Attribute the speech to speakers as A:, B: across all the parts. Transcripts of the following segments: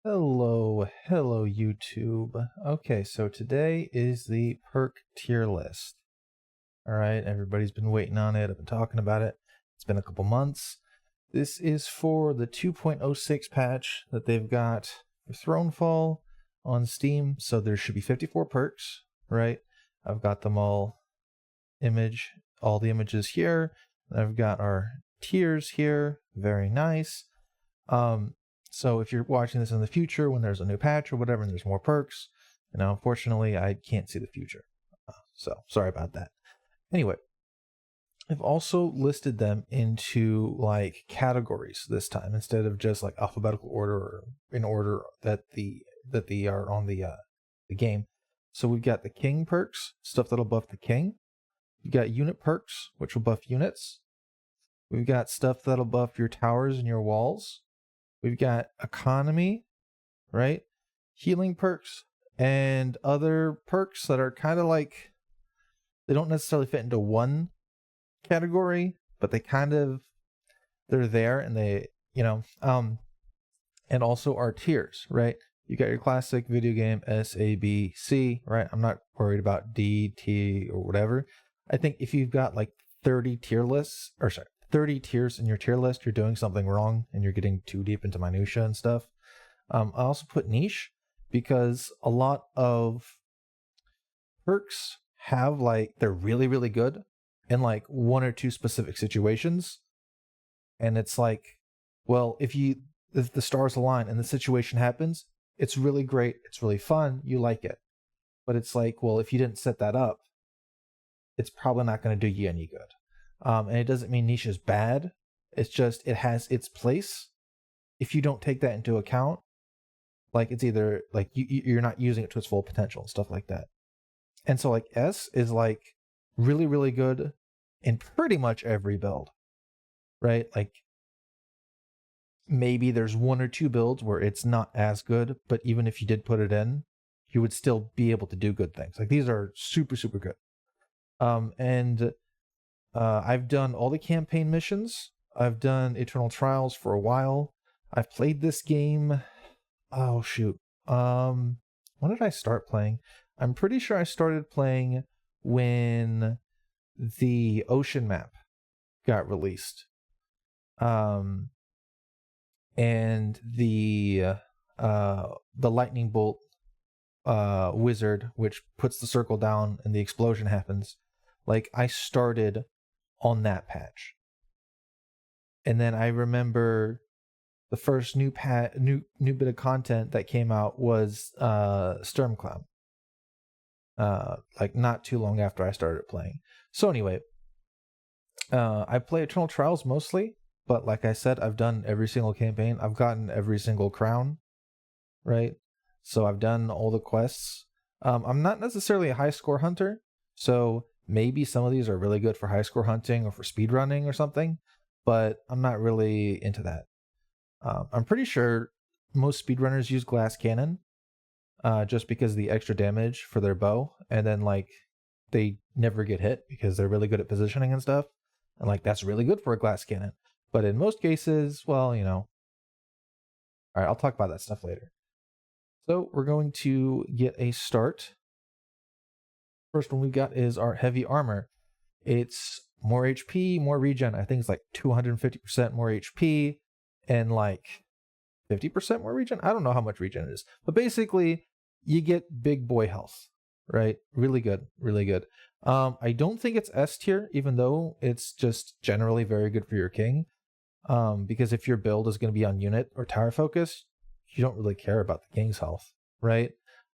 A: Hello YouTube. Okay, so today is the perk tier list. Alright, everybody's been waiting on it. I've been talking about it. It's been a couple months. This is for the 2.06 patch that they've got for Thronefall on Steam. So there should be 54 perks, right? I've got them all all the images here. I've got our tiers here. Very nice. So if you're watching this in the future when there's a new patch or whatever and there's more perks, unfortunately I can't see the future. So sorry about that. Anyway, I've also listed them into like categories this time instead of just like alphabetical order or in order that they are on the game. So we've got the king perks, stuff that'll buff the king. You got unit perks, which will buff units. We've got stuff that'll buff your towers and your walls. We've got economy, right? Healing perks and other perks that are kind of like, they don't necessarily fit into one category, but they're there and and also our tiers, right? You got your classic video game S, A, B, C, right? I'm not worried about D, T, or whatever. I think if you've got like 30 tiers in your tier list, you're doing something wrong and you're getting too deep into minutia and stuff. I also put niche because a lot of perks have they're really, really good in like one or two specific situations. And it's like, well, if the stars align and the situation happens, it's really great. It's really fun. You like it. But it's like, well, if you didn't set that up, it's probably not going to do you any good. And it doesn't mean niche is bad. It's just it has its place. If you don't take that into account, like it's either like you're not using it to its full potential and stuff like that. And so like S is like really, really good in pretty much every build, right? Like maybe there's one or two builds where it's not as good, but even if you did put it in, you would still be able to do good things. Like these are super, super good. I've done all the campaign missions. I've done Eternal Trials for a while. I've played this game. Oh shoot. When did I start playing? I'm pretty sure I started playing when the ocean map got released. And the lightning bolt wizard, which puts the circle down and the explosion happens. Like I started on that patch. And then I remember the first new bit of content that came out was Stormcloud. Like not too long after I started playing. So anyway, I play Eternal Trials mostly, but like I said, I've done every single campaign. I've gotten every single crown, right? So I've done all the quests. I'm not necessarily a high score hunter, so maybe some of these are really good for high score hunting or for speedrunning or something, but I'm not really into that. I'm pretty sure most speedrunners use glass cannon just because of the extra damage for their bow, and then like they never get hit because they're really good at positioning and stuff, and like that's really good for a glass cannon. But in most cases, well, all right, I'll talk about that stuff later. So we're going to get a start. First one we've got is our heavy armor. It's more HP, more regen. I think it's like 250% more HP and like 50% more regen. I don't know how much regen it is, but basically you get big boy health, right? Really good, really good. I don't think it's S tier, even though it's just generally very good for your king. Because if your build is going to be on unit or tower focus, you don't really care about the king's health, right?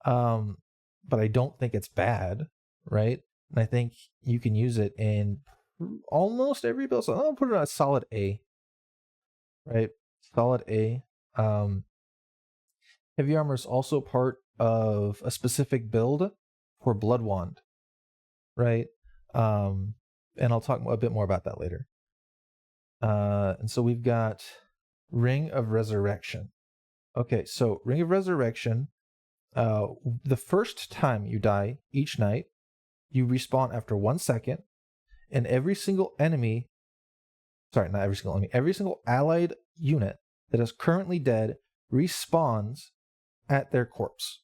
A: But I don't think it's bad, right? And I think you can use it in almost every build. So I'll put it on a solid A, right? Solid A. Heavy armor is also part of a specific build for Blood Wand, right? And I'll talk a bit more about that later. And so we've got Ring of Resurrection. Okay, so Ring of Resurrection, the first time you die each night, you respawn after 1 second, and every single allied unit that is currently dead respawns at their corpse.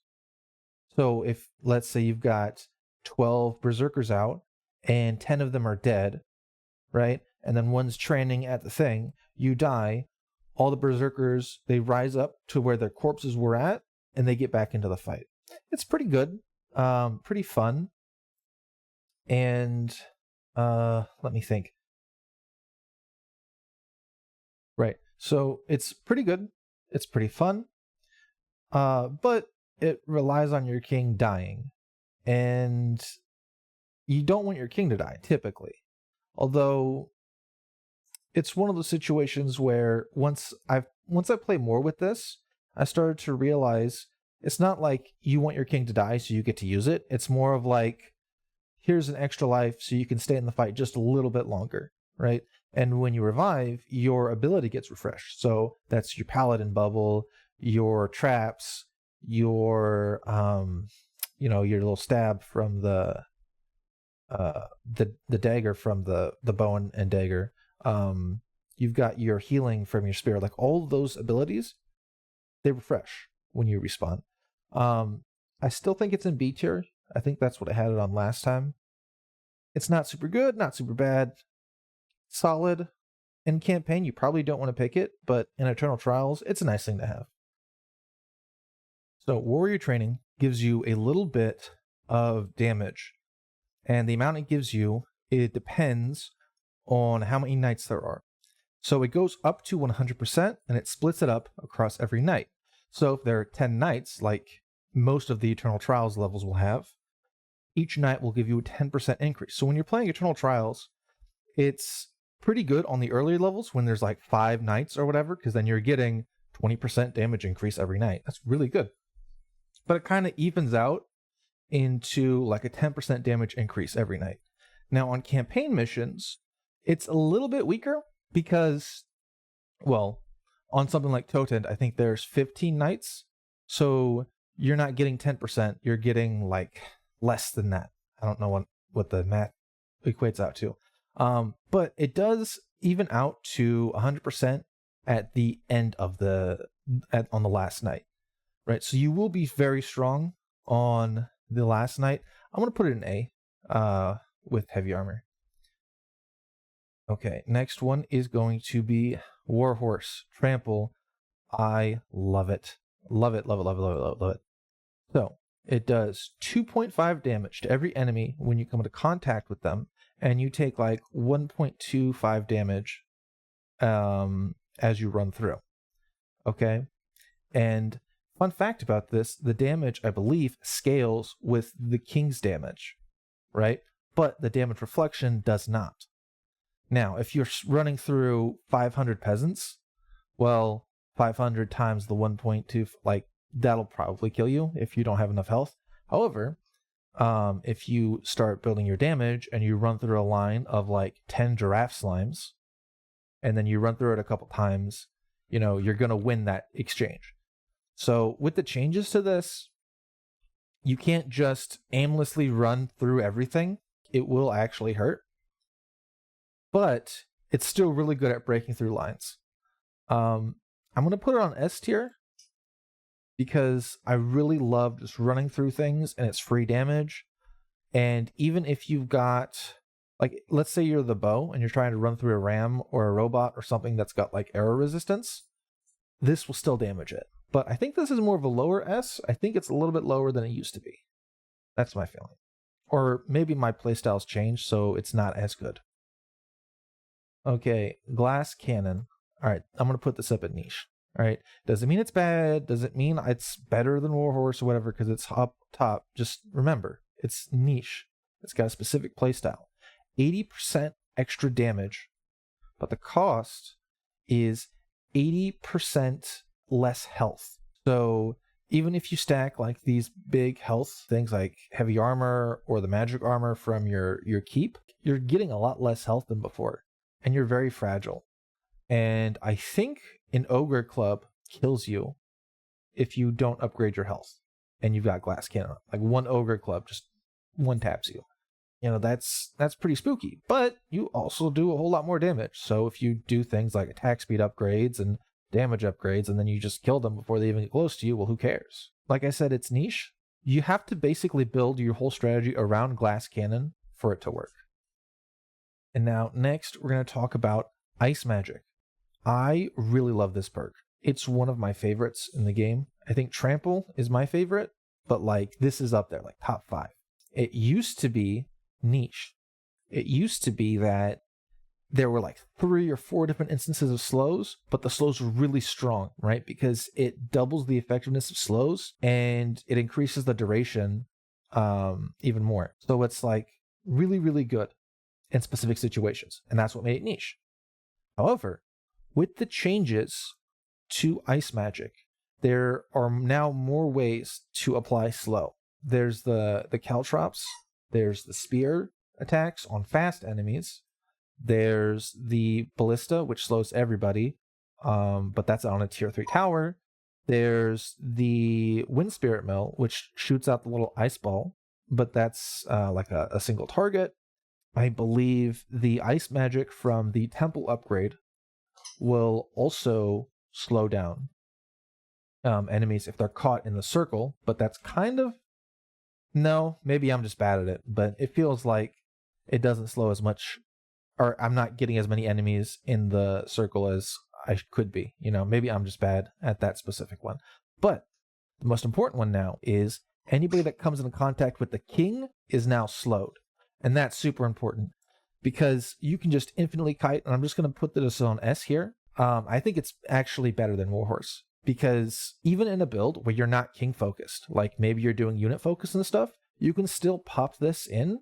A: So if, let's say you've got 12 berserkers out and 10 of them are dead, right? And then one's training at the thing, you die, all the berserkers, they rise up to where their corpses were at, and they get back into the fight. It's pretty good, pretty fun, and let me think. Right, so it's pretty good, it's pretty fun, but it relies on your king dying, and you don't want your king to die, typically. Although, it's one of those situations where once I play more with this, I started to realize it's not like you want your king to die so you get to use it. It's more of like, here's an extra life so you can stay in the fight just a little bit longer, right? And when you revive, your ability gets refreshed. So that's your paladin bubble, your traps, your your little stab from the dagger from the bow and dagger. You've got your healing from your spear. Like all of those abilities, they refresh when you respawn. I still think it's in B tier. I think that's what I had it on last time. It's not super good, not super bad. Solid. In campaign, you probably don't want to pick it, but in Eternal Trials, it's a nice thing to have. So warrior training gives you a little bit of damage, and the amount it gives you, it depends on how many knights there are. So it goes up to 100%, and it splits it up across every knight. So if there are 10 knights, like most of the Eternal Trials levels will have, each knight will give you a 10% increase. So when you're playing Eternal Trials, it's pretty good on the earlier levels when there's like 5 knights or whatever, because then you're getting 20% damage increase every night. That's really good. But it kind of evens out into like a 10% damage increase every night. Now on campaign missions, it's a little bit weaker because, well, on something like Totent, I think there's 15 knights. So you're not getting 10%, you're getting like less than that. I don't know what the math equates out to. But it does even out to 100% at the end of on the last night, right? So you will be very strong on the last night. I'm going to put it in A, with heavy armor. Okay, next one is going to be Warhorse Trample. I love it. Love it, love it, love it, love it, love it, love it. So, it does 2.5 damage to every enemy when you come into contact with them, and you take like 1.25 damage as you run through. Okay? And fun fact about this, the damage, I believe, scales with the king's damage, right? But the damage reflection does not. Now, if you're running through 500 peasants, well, 500 times the 1.2, like, that'll probably kill you if you don't have enough health. However, if you start building your damage and you run through a line of like 10 giraffe slimes, and then you run through it a couple times, you're going to win that exchange. So with the changes to this, you can't just aimlessly run through everything. It will actually hurt. But it's still really good at breaking through lines. I'm going to put it on S tier because I really love just running through things and it's free damage. And even if you've got, like, let's say you're the bow and you're trying to run through a ram or a robot or something that's got like arrow resistance, this will still damage it. But I think this is more of a lower S. I think it's a little bit lower than it used to be. That's my feeling. Or maybe my playstyle's changed, so it's not as good. Okay, glass cannon. All right, I'm going to put this up at niche. All right, does it mean it's bad? Does it mean it's better than Warhorse or whatever because it's up top? Just remember, it's niche. It's got a specific playstyle. 80% extra damage, but the cost is 80% less health. So even if you stack like these big health things like heavy armor or the magic armor from your keep, you're getting a lot less health than before. And you're very fragile. And I think an Ogre Club kills you if you don't upgrade your health. And you've got Glass Cannon. Like one Ogre Club just one taps you. That's pretty spooky. But you also do a whole lot more damage. So if you do things like attack speed upgrades and damage upgrades, and then you just kill them before they even get close to you, well, who cares? like I said, it's niche. You have to basically build your whole strategy around Glass Cannon for it to work. And now, next, we're going to talk about Ice Magic. I really love this perk. It's one of my favorites in the game. I think Trample is my favorite, but like this is up there, like top 5. It used to be niche. It used to be that there were like 3 or 4 different instances of slows, but the slows were really strong, right? Because it doubles the effectiveness of slows and it increases the duration even more. So it's like really, really good in specific situations. And that's what made it niche. However, with the changes to Ice Magic, there are now more ways to apply slow. There's the caltrops, there's the spear attacks on fast enemies, there's the ballista, which slows everybody, but that's on a tier 3 tower. There's the wind spirit mill, which shoots out the little ice ball, but that's like a single target. I believe the ice magic from the temple upgrade will also slow down enemies if they're caught in the circle, but that's kind of, no, maybe I'm just bad at it, but it feels like it doesn't slow as much, or I'm not getting as many enemies in the circle as I could be. You know, maybe I'm just bad at that specific one. But the most important one now is anybody that comes in contact with the king is now slowed. And that's super important because you can just infinitely kite. And I'm just going to put this on S here. I think it's actually better than Warhorse because even in a build where you're not king focused, like maybe you're doing unit focus and stuff, you can still pop this in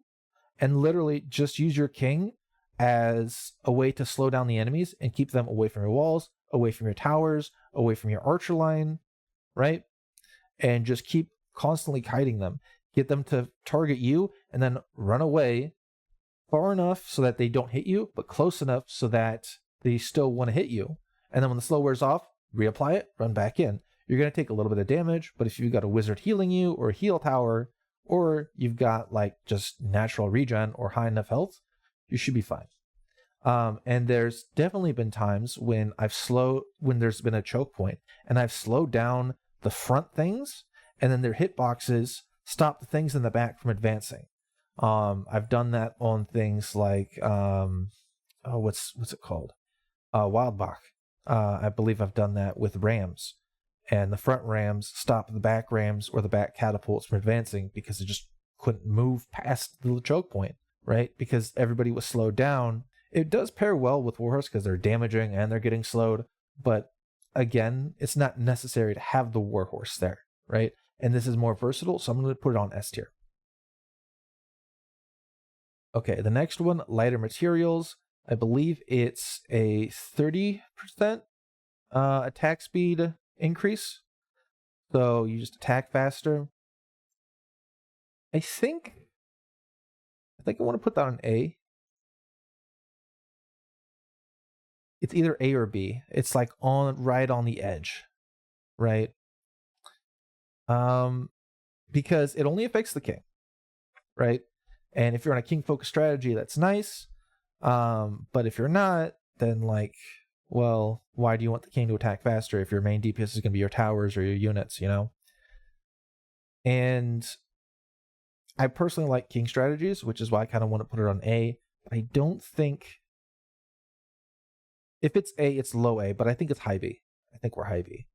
A: and literally just use your king as a way to slow down the enemies and keep them away from your walls, away from your towers, away from your archer line, right? And just keep constantly kiting them. Get them to target you and then run away far enough so that they don't hit you, but close enough so that they still want to hit you. And then when the slow wears off, reapply it, run back in. You're going to take a little bit of damage, but if you've got a wizard healing you or a heal tower, or you've got like just natural regen or high enough health, you should be fine. And there's definitely been times when when there's been a choke point and I've slowed down the front things and then their hitboxes stop the things in the back from advancing. I've done that on things like, what's it called? Wildbach. I believe I've done that with rams, and the front rams stop the back rams or the back catapults from advancing because they just couldn't move past the choke point, right? Because everybody was slowed down. It does pair well with Warhorse because they're damaging and they're getting slowed, but again, it's not necessary to have the Warhorse there, right? And this is more versatile, so I'm going to put it on S tier. Okay, the next one, lighter materials. I believe it's a 30% attack speed increase. So you just attack faster. I think I want to put that on A. It's either A or B. It's like right on the edge, right? Because it only affects the king, right? And if you're on a king focused strategy, that's nice. But if you're not, then like, well, why do you want the king to attack faster if your main DPS is going to be your towers or your units, you know? And I personally like king strategies, which is why I kind of want to put it on A. But I don't think, if it's A, it's low A, but I think it's high B. I think we're high B.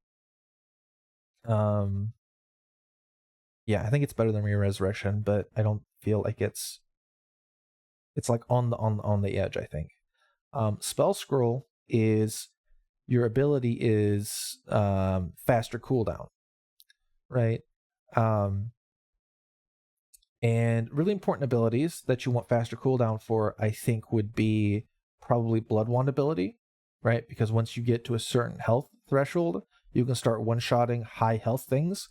A: Yeah, I think it's better than Resurrection, but I don't feel like it's like on the edge, I think. Spell Scroll is your ability is faster cooldown, right? And really important abilities that you want faster cooldown for, I think, would be probably Blood Wand ability, right? Because once you get to a certain health threshold, you can start one-shotting high health things,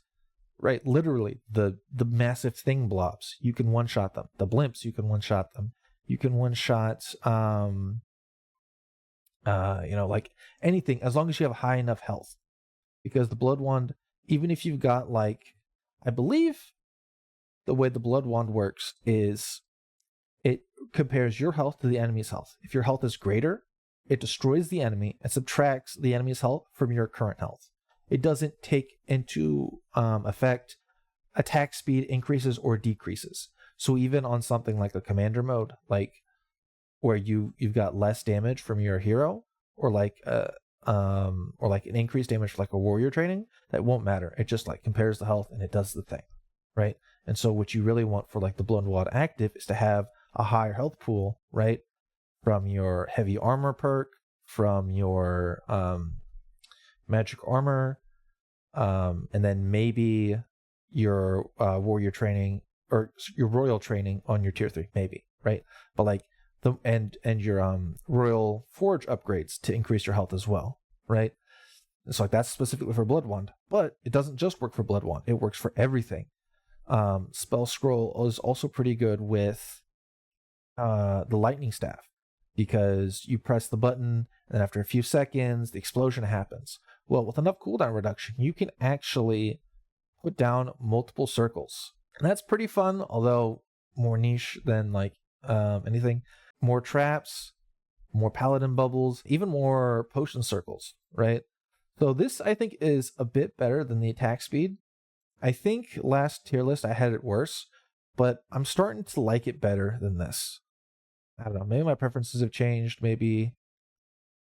A: right? Literally, the massive thing blobs, you can one-shot them. The blimps, you can one-shot them. You can one-shot, like anything, as long as you have high enough health. Because the Blood Wand, even if you've got like, I believe the way the Blood Wand works is it compares your health to the enemy's health. If your health is greater, it destroys the enemy and subtracts the enemy's health from your current health. it doesn't take into effect attack speed increases or decreases. So even on something like a commander mode, like where you've got less damage from your hero, or like an increased damage for like a warrior training, that won't matter. It just like compares the health and it does the thing, right? And so what you really want for like the Blood and Wild active is to have a higher health pool, right? From your heavy armor perk, from your magic armor, and then maybe your warrior training or your royal training on your tier 3, maybe, right? But like and your royal forge upgrades to increase your health as well, right? So like that's specifically for Blood Wand, but it doesn't just work for Blood Wand, it works for everything. Spell Scroll is also pretty good with the lightning staff, because you press the button and after a few seconds the explosion happens. Well, with enough cooldown reduction, you can actually put down multiple circles, and that's pretty fun, although more niche than like anything. More traps, more paladin bubbles, even more potion circles, right? So this, I think, is a bit better than the attack speed. I think last tier list I had it worse, but I'm starting to like it better than this. I don't know, maybe my preferences have changed, maybe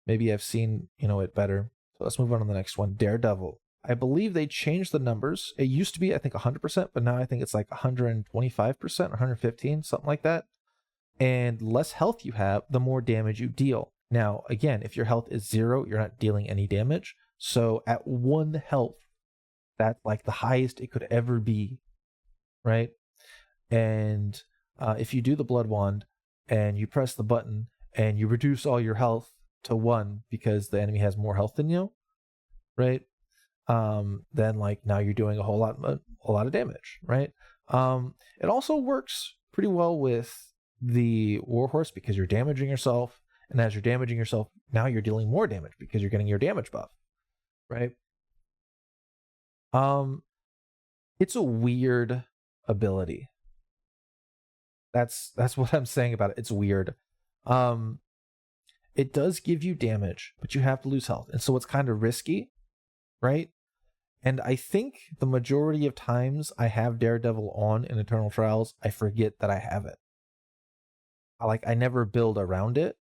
A: I've seen, it better. So let's move on to the next one. Daredevil. I believe they changed the numbers. It used to be, I think, 100%, but now I think it's like 125% or 115, something like that. And less health you have, the more damage you deal. Now, again, if your health is 0, you're not dealing any damage. So at 1 health, that's like the highest it could ever be, right? And if you do the Blood Wand and you press the button and you reduce all your health to 1 because the enemy has more health than you, right? Then like now you're doing a lot of damage, right? It also works pretty well with the Warhorse because you're damaging yourself, and as you're damaging yourself, now you're dealing more damage because you're getting your damage buff, right? It's a weird ability. That's what I'm saying about it. It's weird. It does give you damage, but you have to lose health, and so it's kind of risky, right? And I think the majority of times I have Daredevil on in Eternal Trials, I forget that I have it. I never build around it.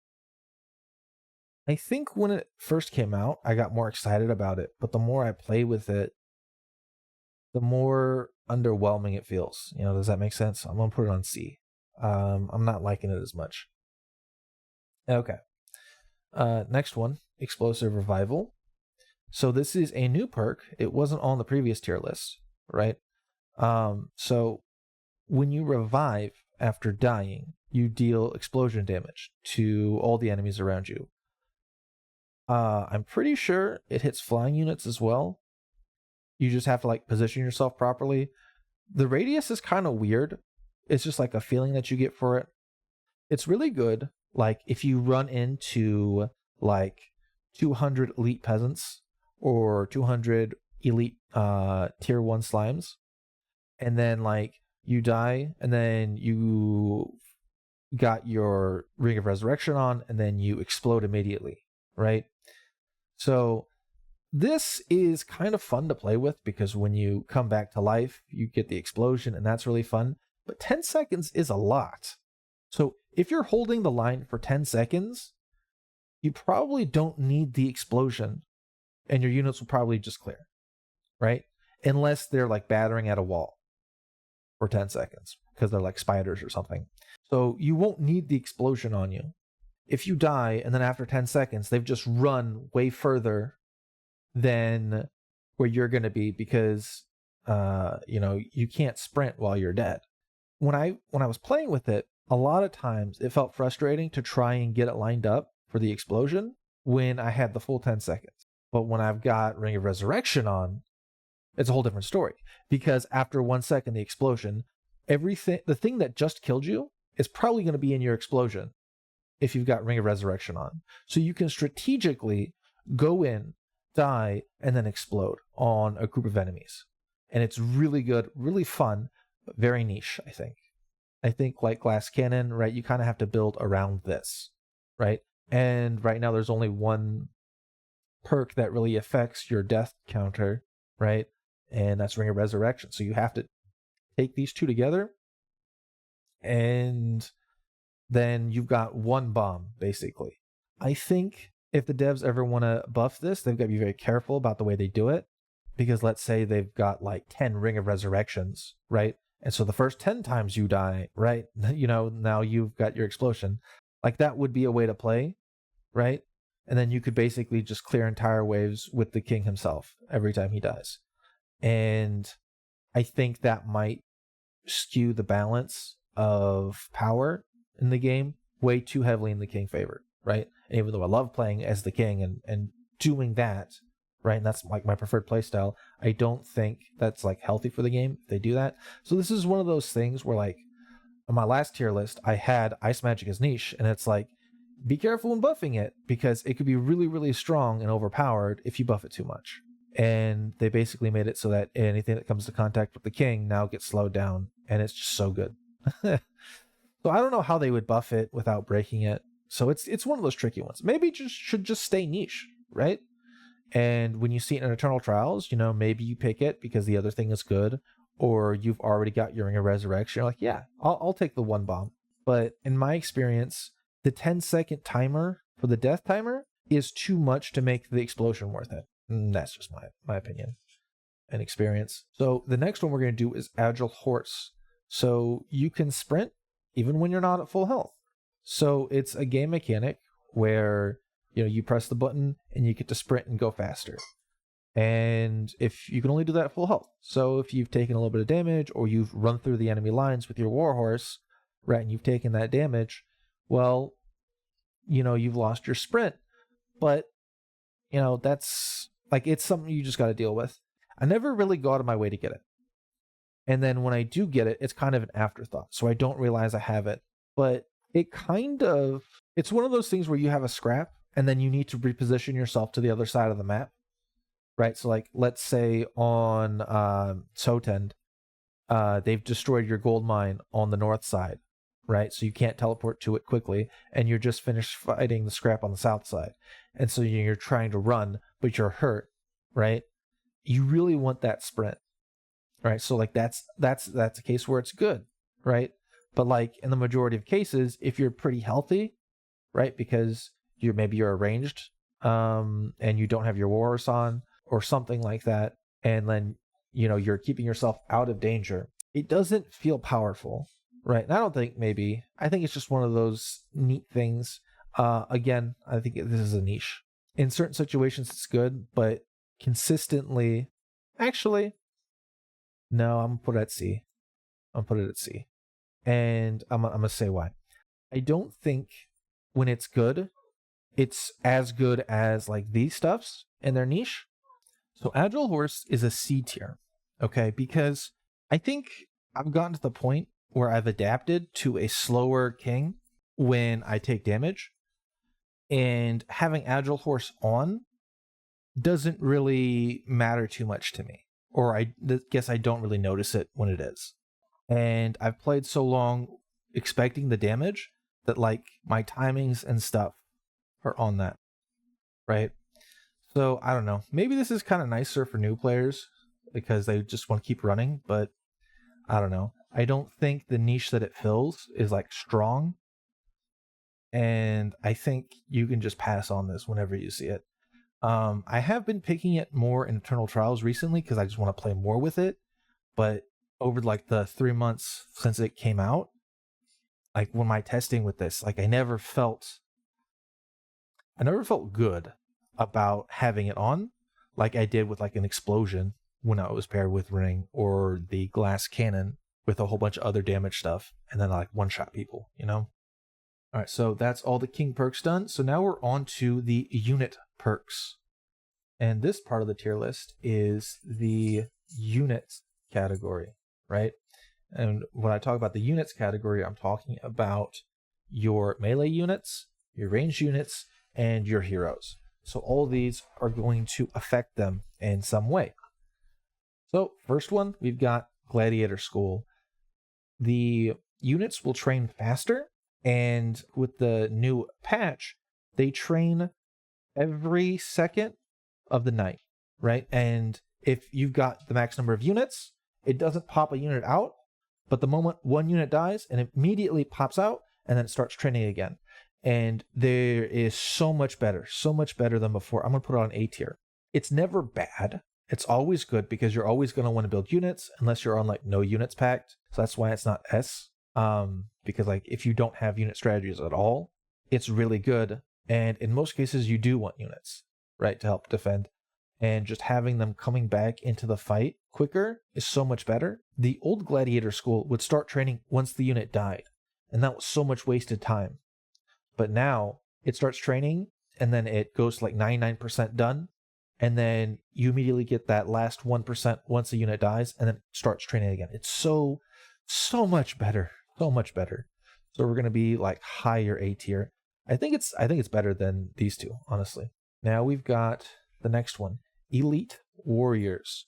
A: I think when it first came out, I got more excited about it, but the more I play with it, the more underwhelming it feels. Does that make sense? I'm gonna put it on C. I'm not liking it as much. Okay. Next one, Explosive Revival. So this is a new perk. It wasn't on the previous tier list, right? So when you revive after dying, you deal explosion damage to all the enemies around you. I'm pretty sure it hits flying units as well. You just have to like position yourself properly. The radius is kind of weird. It's just like a feeling that you get for it. It's really good. Like if you run into like 200 elite peasants or 200 elite tier 1 slimes, and then like you die, and then you got your Ring of Resurrection on, and then you explode immediately, right? So this is kind of fun to play with because when you come back to life, you get the explosion, and that's really fun. But 10 seconds is a lot. So if you're holding the line for 10 seconds, you probably don't need the explosion, and your units will probably just clear, right? Unless they're like battering at a wall for 10 seconds because they're like spiders or something. So you won't need the explosion on you. If you die and then after 10 seconds, they've just run way further than where you're going to be because, you can't sprint while you're dead. When I was playing with it, a lot of times it felt frustrating to try and get it lined up for the explosion when I had the full 10 seconds. But when I've got Ring of Resurrection on, it's a whole different story because after 1 second, the explosion, the thing that just killed you is probably going to be in your explosion if you've got Ring of Resurrection on. So you can strategically go in, die, and then explode on a group of enemies. And it's really good, really fun, but very niche, I think. I think like Glass Cannon, right, you kind of have to build around this, right? And right now there's only one perk that really affects your death counter, right? And that's Ring of Resurrection. So you have to take these two together, and then you've got one bomb, basically. I think if the devs ever want to buff this, they've got to be very careful about the way they do it. Because let's say they've got like 10 Ring of Resurrections, right? And so the first 10 times you die, right? Now you've got your explosion. Like that would be a way to play, right? And then you could basically just clear entire waves with the king himself every time he dies. And I think that might skew the balance of power in the game way too heavily in the king favor, right? And even though I love playing as the king and doing that, right, and that's like my preferred playstyle, I don't think that's like healthy for the game if they do that. So this is one of those things where, like, on my last tier list, I had Ice Magic as niche, and it's like, be careful when buffing it, because it could be really, really strong and overpowered if you buff it too much. And they basically made it so that anything that comes to contact with the king now gets slowed down, and it's just so good. So I don't know how they would buff it without breaking it. So it's one of those tricky ones. Maybe should just stay niche, right? And when you see it in Eternal Trials, maybe you pick it because the other thing is good, or you've already got your Ring of Resurrection. You're like, yeah, I'll take the one bomb. But in my experience, the 10-second timer for the death timer is too much to make the explosion worth it. And that's just my opinion and experience. So the next one we're going to do is Agile Horse. So you can sprint even when you're not at full health. So it's a game mechanic where you press the button and you get to sprint and go faster. And if you can only do that at full health. So if you've taken a little bit of damage, or you've run through the enemy lines with your warhorse, right, and you've taken that damage, well, you've lost your sprint. But, that's like, it's something you just got to deal with. I never really go out of my way to get it. And then when I do get it, it's kind of an afterthought. So I don't realize I have it. But it's one of those things where you have a scrap, and then you need to reposition yourself to the other side of the map, right? So, like, let's say on Sotend, they've destroyed your gold mine on the north side, right? So you can't teleport to it quickly, and you're just finished fighting the scrap on the south side. And so you're trying to run, but you're hurt, right? You really want that sprint, right? So, like, that's a case where it's good, right? But, like, in the majority of cases, if you're pretty healthy, right, because you're arranged, and you don't have your warhorse on or something like that, and then you're keeping yourself out of danger, it doesn't feel powerful, right? And I think it's just one of those neat things. Again, I think this is a niche. In certain situations it's good, but consistently, actually, no, I'm gonna put it at C. And I'm gonna say why. I don't think when it's good, it's as good as like these stuffs and their niche. So Agile Horse is a C tier, okay? Because I think I've gotten to the point where I've adapted to a slower king when I take damage, and having Agile Horse on doesn't really matter too much to me, or I guess I don't really notice it when it is. And I've played so long expecting the damage that, like, my timings and stuff are on that, right? So I don't know. Maybe this is kind of nicer for new players because they just want to keep running, but I don't know. I don't think the niche that it fills is like strong, and I think you can just pass on this whenever you see it. I have been picking it more in Eternal Trials recently because I just want to play more with it, but over like the 3 months since it came out, like when my testing with this, like I never felt good about having it on like I did with like an explosion when I was paired with Ring, or the glass cannon with a whole bunch of other damage stuff, and then like one-shot people, All right, so that's all the king perks done. So now we're on to the unit perks. And this part of the tier list is the units category, right? And when I talk about the units category, I'm talking about your melee units, your ranged units, and your heroes. So all these are going to affect them in some way. So first one, we've got Gladiator School. The units will train faster, and with the new patch, they train every second of the night, right? And if you've got the max number of units, it doesn't pop a unit out, but the moment one unit dies, it immediately pops out, and then it starts training again. And there is so much better than before. I'm going to put it on A tier. It's never bad. It's always good because you're always going to want to build units unless you're on like no units packed. So that's why it's not S. Because like if you don't have unit strategies at all, it's really good. And in most cases, you do want units, right, to help defend. And just having them coming back into the fight quicker is so much better. The old gladiator school would start training once the unit died, and that was so much wasted time. But now it starts training, and then it goes to like 99% done, and then you immediately get that last 1% once the unit dies, and then it starts training again. It's so much better, so much better. So we're gonna be like higher A tier. I think it's better than these two, honestly. Now we've got the next one. Elite Warriors.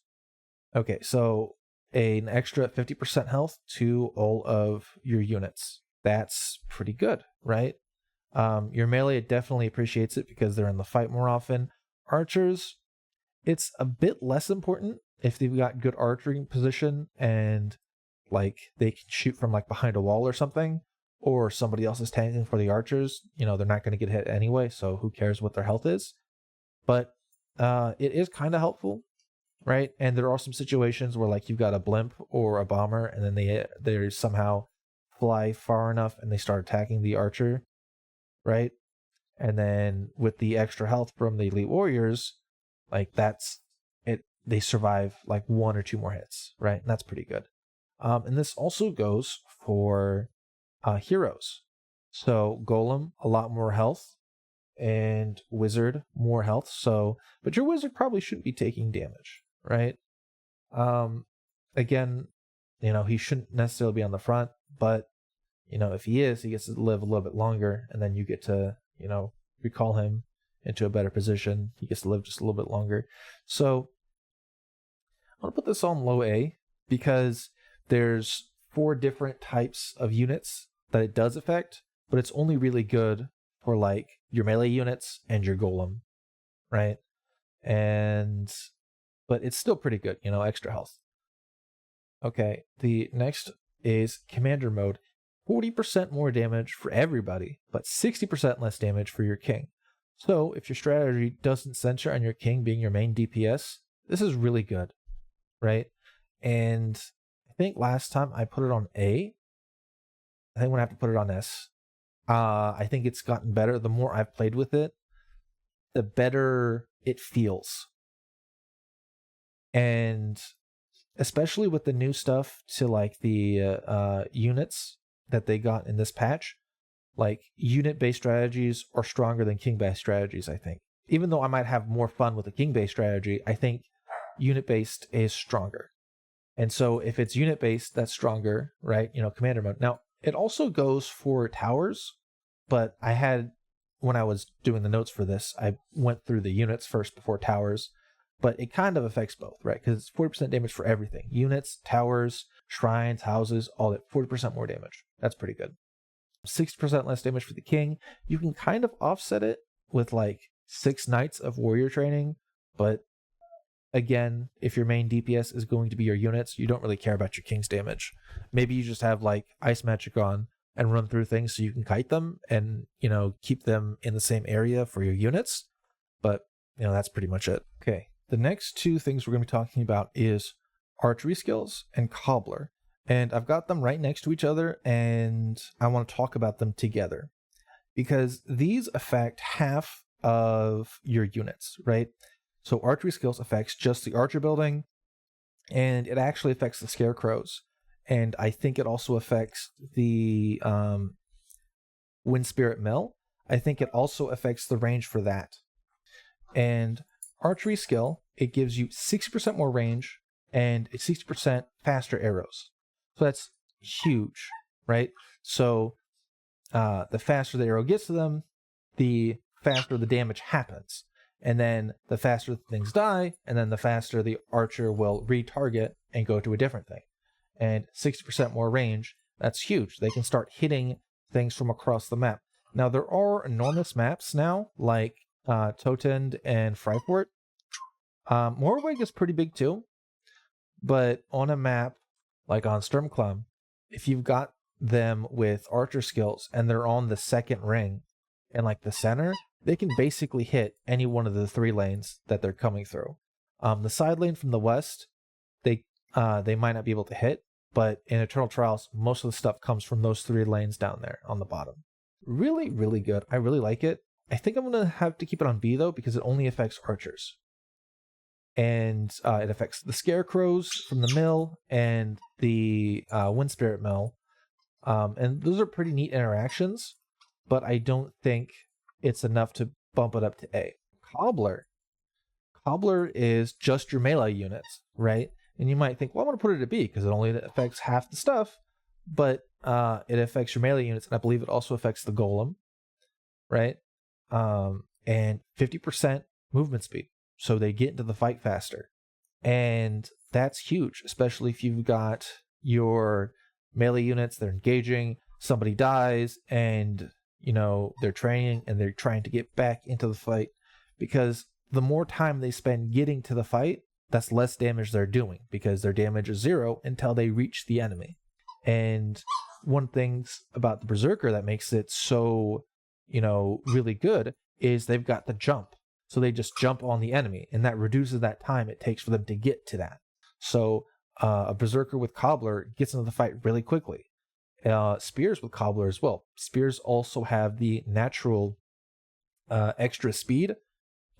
A: Okay, so an extra 50% health to all of your units. That's pretty good, right? Your melee definitely appreciates it because they're in the fight more often. Archers, it's a bit less important if they've got good archery position and like they can shoot from like behind a wall or something, or somebody else is tanking for the archers. You know, they're not going to get hit anyway, so who cares what their health is? But it is kind of helpful, right? And there are some situations where like you've got a blimp or a bomber, and then they somehow fly far enough and they start attacking the archer, right? And then with the extra health from the elite warriors, like that's it. They survive like 1 or 2 more hits, right? And that's pretty good. And this also goes for heroes. So golem, a lot more health. And wizard, more health. So, but your wizard probably shouldn't be taking damage, right? Again, you know, he shouldn't necessarily be on the front, but you know, if he is, he gets to live a little bit longer, and then you get to, you know, recall him into a better position. He gets to live just a little bit longer. So I'm gonna put this on low A because there's 4 different types of units that it does affect, but it's only really good for like your melee units and your golem, right? But it's still pretty good, you know, extra health. Okay, the next is commander mode. 40% more damage for everybody, but 60% less damage for your king. So if your strategy doesn't center on your king being your main DPS, this is really good, right? And I think last time I put it on A. I think I'm gonna have to put it on S. I think it's gotten better. The more I've played with it, the better it feels. And especially with the new stuff to like the units that they got in this patch, like unit-based strategies are stronger than king-based strategies, I think. Even though I might have more fun with a king-based strategy, I think unit-based is stronger. And so if it's unit-based, that's stronger, right? You know, commander mode. Now, it also goes for towers, but when I was doing the notes for this, I went through the units first before towers, but it kind of affects both, right? Because it's 40% damage for everything. Units, towers, shrines, houses, all that, 40% more damage. That's pretty good. 60% less damage for the king. You can kind of offset it with like 6 nights of warrior training, but again, if your main DPS is going to be your units, you don't really care about your king's damage. Maybe you just have like ice magic on and run through things so you can kite them and, you know, keep them in the same area for your units. But, you know, that's pretty much it. Okay, the next 2 things we're going to be talking about is archery skills and cobbler. And I've got them right next to each other, and I want to talk about them together because these affect half of your units, right? So archery skills affects just the archer building, and it actually affects the scarecrows. And I think it also affects the Wind Spirit Mill. I think it also affects the range for that. And archery skill, it gives you 60% more range and 60% faster arrows. So that's huge, right? So the faster the arrow gets to them, the faster the damage happens. And then the faster things die, and then the faster the archer will retarget and go to a different thing. And 60% more range, that's huge. They can start hitting things from across the map. Now, there are enormous maps now, like Totend and Freiport, Morwig is pretty big too, but on a map like on Sturmclum, if you've got them with archer skills and they're on the second ring and like the center, they can basically hit any one of the 3 lanes that they're coming through. The side lane from the west, they might not be able to hit, but in Eternal Trials, most of the stuff comes from those 3 lanes down there on the bottom. Really, really good. I really like it. I think I'm going to have to keep it on B though, because it only affects archers. And it affects the scarecrows from the mill and the wind spirit mill. And those are pretty neat interactions, but I don't think it's enough to bump it up to A. Cobbler. Cobbler is just your melee units, right? And you might think, well, I'm going to put it at B because it only affects half the stuff, but it affects your melee units, and I believe it also affects the golem, right? And 50% movement speed, so they get into the fight faster. And that's huge, especially if you've got your melee units, they're engaging, somebody dies, and they're training and they're trying to get back into the fight, because the more time they spend getting to the fight, that's less damage they're doing, because their damage is 0 until they reach the enemy. And one thing about the Berserker that makes it so, really good is they've got the jump. So they just jump on the enemy, and that reduces that time it takes for them to get to that. So a Berserker with Cobbler gets into the fight really quickly. Spears with Cobbler as well. Spears also have the natural extra speed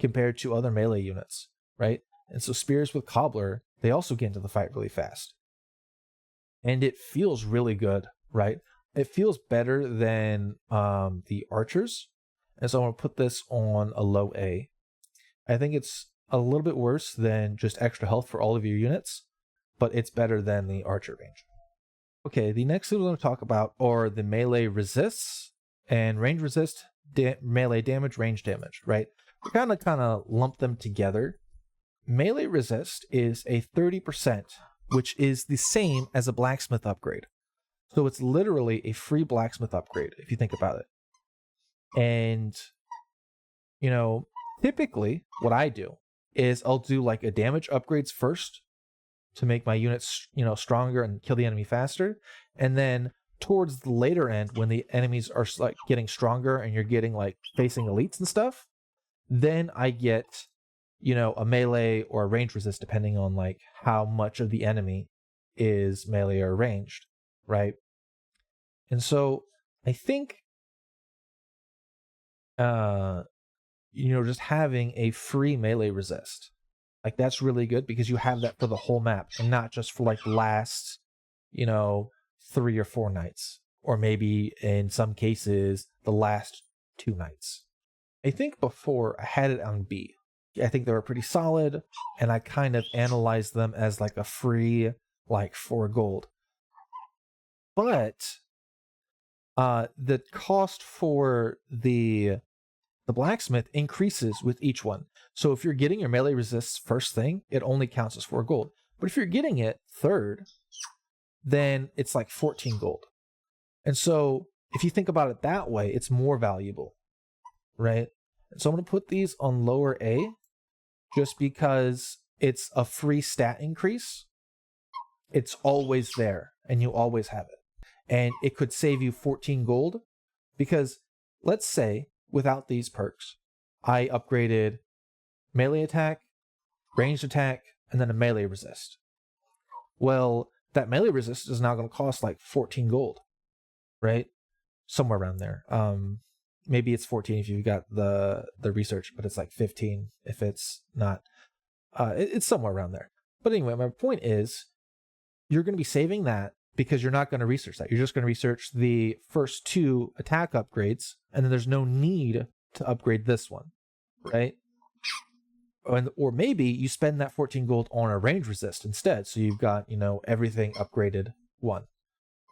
A: compared to other melee units, right? And so Spears with Cobbler, they also get into the fight really fast. And it feels really good, right? It feels better than the archers. And so I'm going to put this on a low A. I think it's a little bit worse than just extra health for all of your units, but it's better than the archer range. Okay, the next thing we're going to talk about are the melee resists and range resist, melee damage, range damage, right? We kind of lump them together. Melee resist is a 30%, which is the same as a blacksmith upgrade. So it's literally a free blacksmith upgrade, if you think about it. And, typically what I do is I'll do like a damage upgrades first to make my units, stronger and kill the enemy faster. And then towards the later end, when the enemies are like getting stronger and you're getting like facing elites and stuff, then I get, a melee or a range resist, depending on like how much of the enemy is melee or ranged, right? And so I think, just having a free melee resist, like that's really good, because you have that for the whole map and not just for like the last, 3 or 4 nights, or maybe in some cases the last 2 nights. I think before I had it on B. I think they were pretty solid, and I kind of analyzed them as like a free, like 4 gold. But the cost for the blacksmith increases with each one. So if you're getting your melee resists first thing, it only counts as 4 gold. But if you're getting it third, then it's like 14 gold. And so if you think about it that way, it's more valuable, right? And so I'm going to put these on lower A, just because it's a free stat increase. It's always there, and you always have it. And it could save you 14 gold, because let's say without these perks, I upgraded melee attack, ranged attack, and then a melee resist. Well, that melee resist is now going to cost like 14 gold, right? Somewhere around there. Maybe it's 14 if you've got the research, but it's like 15 if it's not. It's somewhere around there. But anyway, my point is, you're going to be saving that because you're not going to research that. You're just going to research the first 2 attack upgrades, and then there's no need to upgrade this one, right? Or maybe you spend that 14 gold on a range resist instead, so you've got, everything upgraded 1.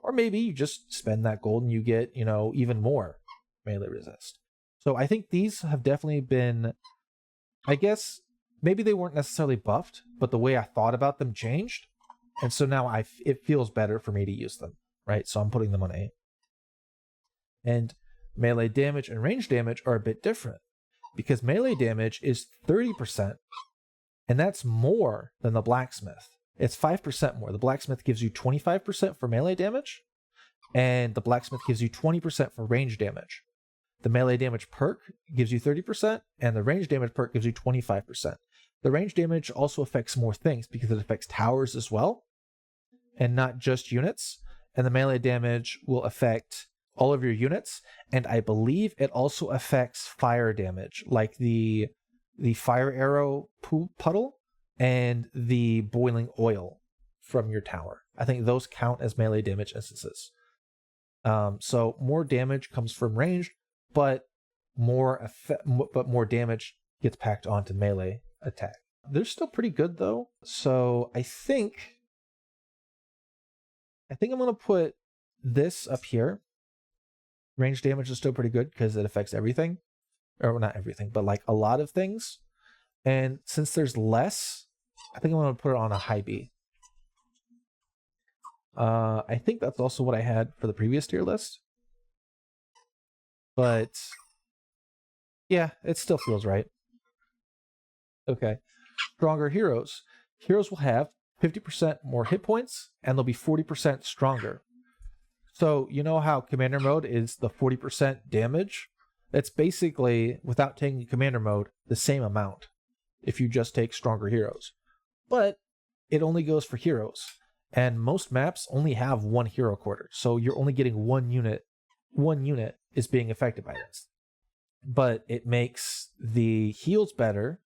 A: Or maybe you just spend that gold and you get, even more melee resist. So I think these have definitely been, I guess, maybe they weren't necessarily buffed, but the way I thought about them changed. And so now it feels better for me to use them, right? So I'm putting them on A. And melee damage and range damage are a bit different, because melee damage is 30%, And that's more than the blacksmith. It's 5% more. The blacksmith gives you 25% for melee damage, and the blacksmith gives you 20% for range damage. The melee damage perk gives you 30%, and the range damage perk gives you 25%. The range damage also affects more things because it affects towers as well, and not just units. And the melee damage will affect all of your units, and I believe it also affects fire damage, like the fire arrow puddle and the boiling oil from your tower. I think those count as melee damage instances. So more damage comes from ranged, but more damage gets packed onto melee attack. They're still pretty good though. So I think I'm gonna put this up here. Range damage is still pretty good because it affects everything. Or not everything, but like a lot of things. And since there's less, I think I'm gonna put it on a high B. I think that's also what I had for the previous tier list. But yeah, it still feels right. Okay. Stronger heroes. Heroes will have 50% more hit points, and they'll be 40% stronger. So you know how commander mode is the 40% damage? That's basically, without taking commander mode, the same amount if you just take stronger heroes. But it only goes for heroes. And most maps only have one hero quarter. So you're only getting one unit. One unit is being affected by this. But it makes the heals better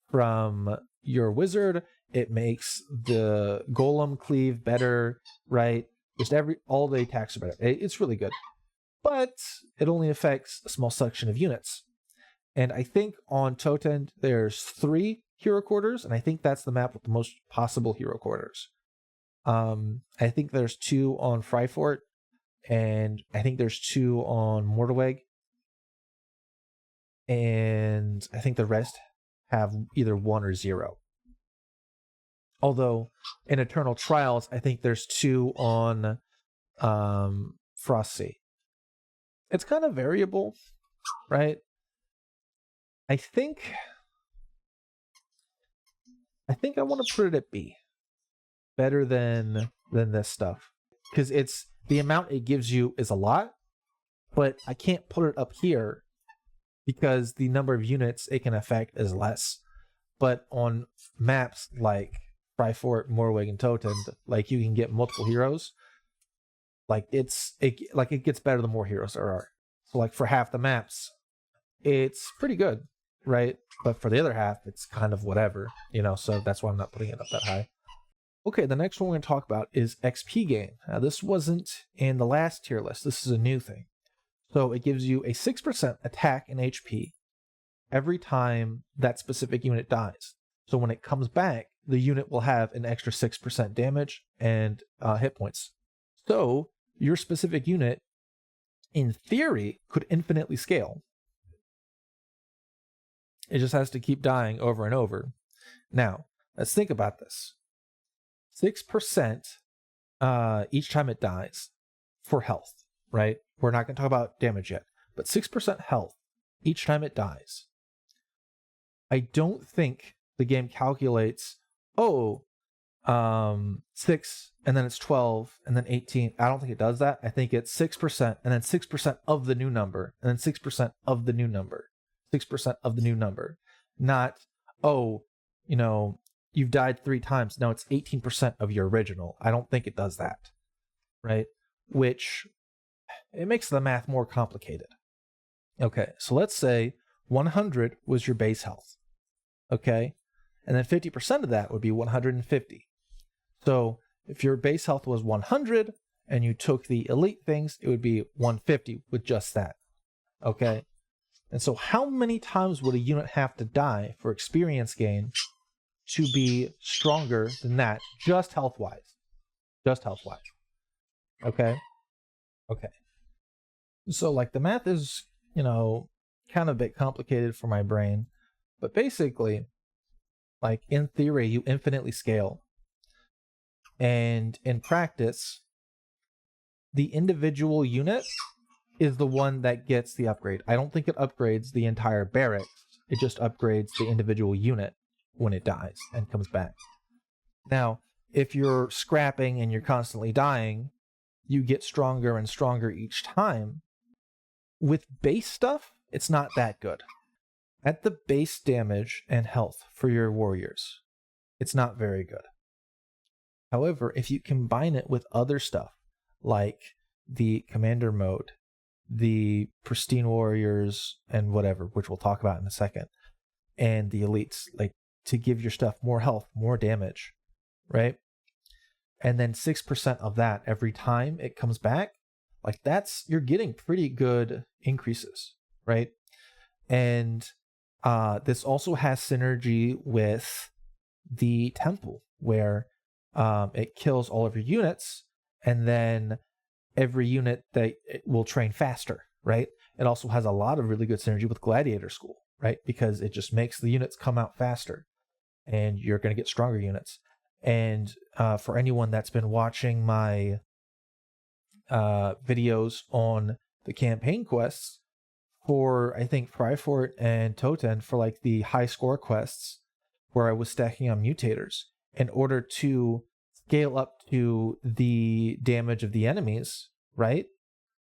A: from your wizard. It makes the golem cleave better, right? Just all the attacks are better. It's really good. But it only affects a small section of units. And I think on Totend there's 3 hero quarters, and I think that's the map with the most possible hero quarters. I think there's 2 on Fryfort, and I think there's 2 on Mortaweg. And I think the rest have either 1 or 0. Although in Eternal Trials, I think there's 2 on Frostsea. It's kind of variable, right? I think I want to put it at B. Better than this stuff. Because it's the amount it gives you is a lot, but I can't put it up here because the number of units it can affect is less. But on maps like Fryfort, Mortaweg, and Totend, like you can get multiple heroes. Like it gets better the more heroes there are. So like for half the maps, it's pretty good, right? But for the other half, it's kind of whatever, so that's why I'm not putting it up that high. Okay, the next one we're going to talk about is XP gain. Now this wasn't in the last tier list. This is a new thing. So it gives you a 6% attack in HP every time that specific unit dies. So when it comes back, the unit will have an extra 6% damage and hit points. So your specific unit, in theory, could infinitely scale. It just has to keep dying over and over. Now, let's think about this. 6% each time it dies for health, right? We're not going to talk about damage yet, but 6% health each time it dies. I don't think the game calculates, 6, and then it's 12, and then 18. I don't think it does that. I think it's 6%, and then 6% of the new number, and then 6% of the new number. 6% of the new number. Not, you've died 3 times. No, it's 18% of your original. I don't think it does that, right? Which, it makes the math more complicated. Okay, so let's say 100 was your base health, okay? And then 50% of that would be 150. So if your base health was 100 and you took the elite things, it would be 150 with just that, okay? And so how many times would a unit have to die for experience gain to be stronger than that, just health-wise? Just health-wise. Okay? Okay. So, like, the math is, kind of a bit complicated for my brain. But basically, like, in theory, you infinitely scale. And in practice, the individual unit is the one that gets the upgrade. I don't think it upgrades the entire barracks. It just upgrades the individual unit. when it dies and comes back. Now, if you're scrapping and you're constantly dying, you get stronger and stronger each time. With base stuff, it's not that good. At the base damage and health for your warriors, it's not very good. However, if you combine it with other stuff, like the commander mode, the pristine warriors, and whatever, which we'll talk about in a second, and the elites, like to give your stuff more health, more damage, right? And then 6% of that every time it comes back, like you're getting pretty good increases, right? And this also has synergy with the temple, where it kills all of your units, and then every unit that it will train faster, right? It also has a lot of really good synergy with gladiator school, right? Because it just makes the units come out faster, and you're going to get stronger units. And for anyone that's been watching my videos on the campaign quests, for I think Fryfort and Toten, for like the high score quests where I was stacking on mutators, in order to scale up to the damage of the enemies, right?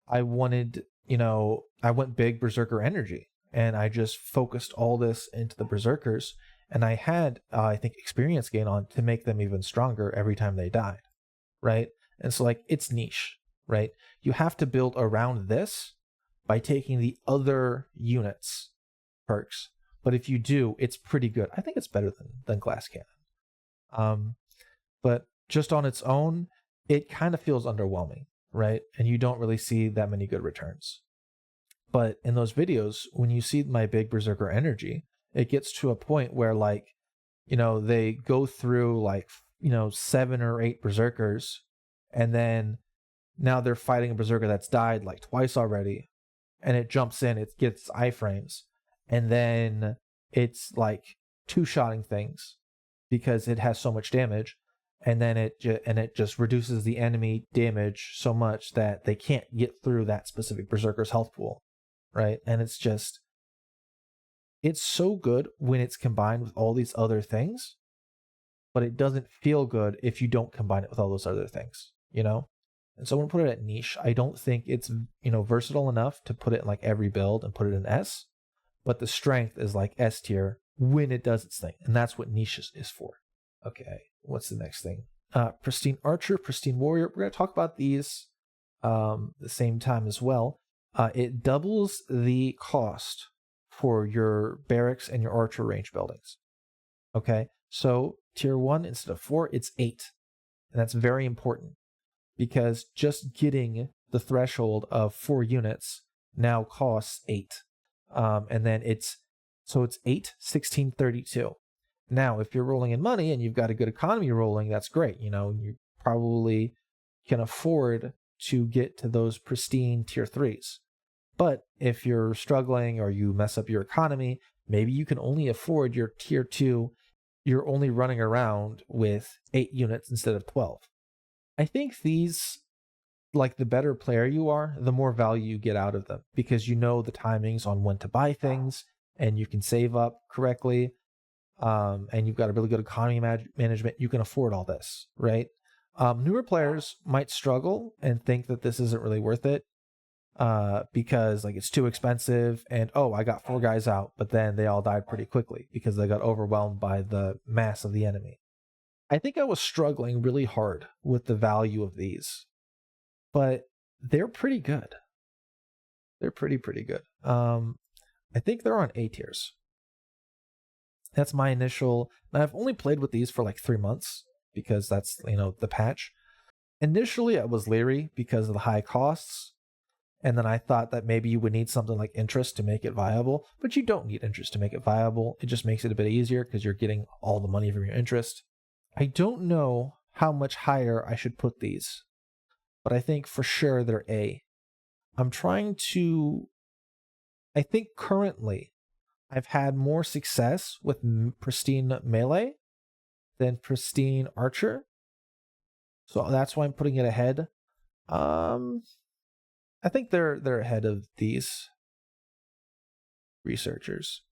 A: I went big Berserker energy, and I just focused all this into the Berserkers, and I had, I think, experience gain on to make them even stronger every time they died, right? And so, like, it's niche, right? You have to build around this by taking the other units' perks. But if you do, it's pretty good. I think it's better than Glass Cannon. But just on its own, it kind of feels underwhelming, right? And you don't really see that many good returns. But in those videos, when you see my big Berserker energy, it gets to a point where, like, they go through like, 7 or 8 Berserkers, and then now they're fighting a Berserker that's died like twice already, and it jumps in, it gets iframes, and then it's like two-shotting things because it has so much damage, and then it just reduces the enemy damage so much that they can't get through that specific Berserker's health pool, right? And it's so good when it's combined with all these other things, but it doesn't feel good if you don't combine it with all those other things, And so I'm going to put it at niche. I don't think it's, versatile enough to put it in like every build and put it in S, but the strength is like S tier when it does its thing. And that's what niche is for. Okay, what's the next thing? Pristine Archer, Pristine Warrior. We're going to talk about these the same time as well. It doubles the cost for your barracks and your archer range buildings. Okay, so tier 1 instead of 4, it's 8. And that's very important, because just getting the threshold of 4 units now costs 8. And then it's 8, 16, 32. Now, if you're rolling in money and you've got a good economy rolling, that's great. You probably can afford to get to those pristine tier 3s. But if you're struggling or you mess up your economy, maybe you can only afford your tier 2. You're only running around with 8 units instead of 12. I think these, like, the better player you are, the more value you get out of them, because you know the timings on when to buy things, and you can save up correctly, and you've got a really good economy management. You can afford all this, right? Newer players might struggle and think that this isn't really worth it, because like it's too expensive, and I got 4 guys out, but then they all died pretty quickly because they got overwhelmed by the mass of the enemy. I think I was struggling really hard with the value of these, but they're pretty good. They're pretty good. I think they're on A tiers. That's my initial. And I've only played with these for like 3 months because that's, the patch. Initially, I was leery because of the high costs. And then I thought that maybe you would need something like interest to make it viable, but you don't need interest to make it viable. It just makes it a bit easier because you're getting all the money from your interest. I don't know how much higher I should put these, but I think for sure they're A. I think currently I've had more success with Pristine Melee than Pristine Archer. So that's why I'm putting it ahead. I think they're ahead of these researchers.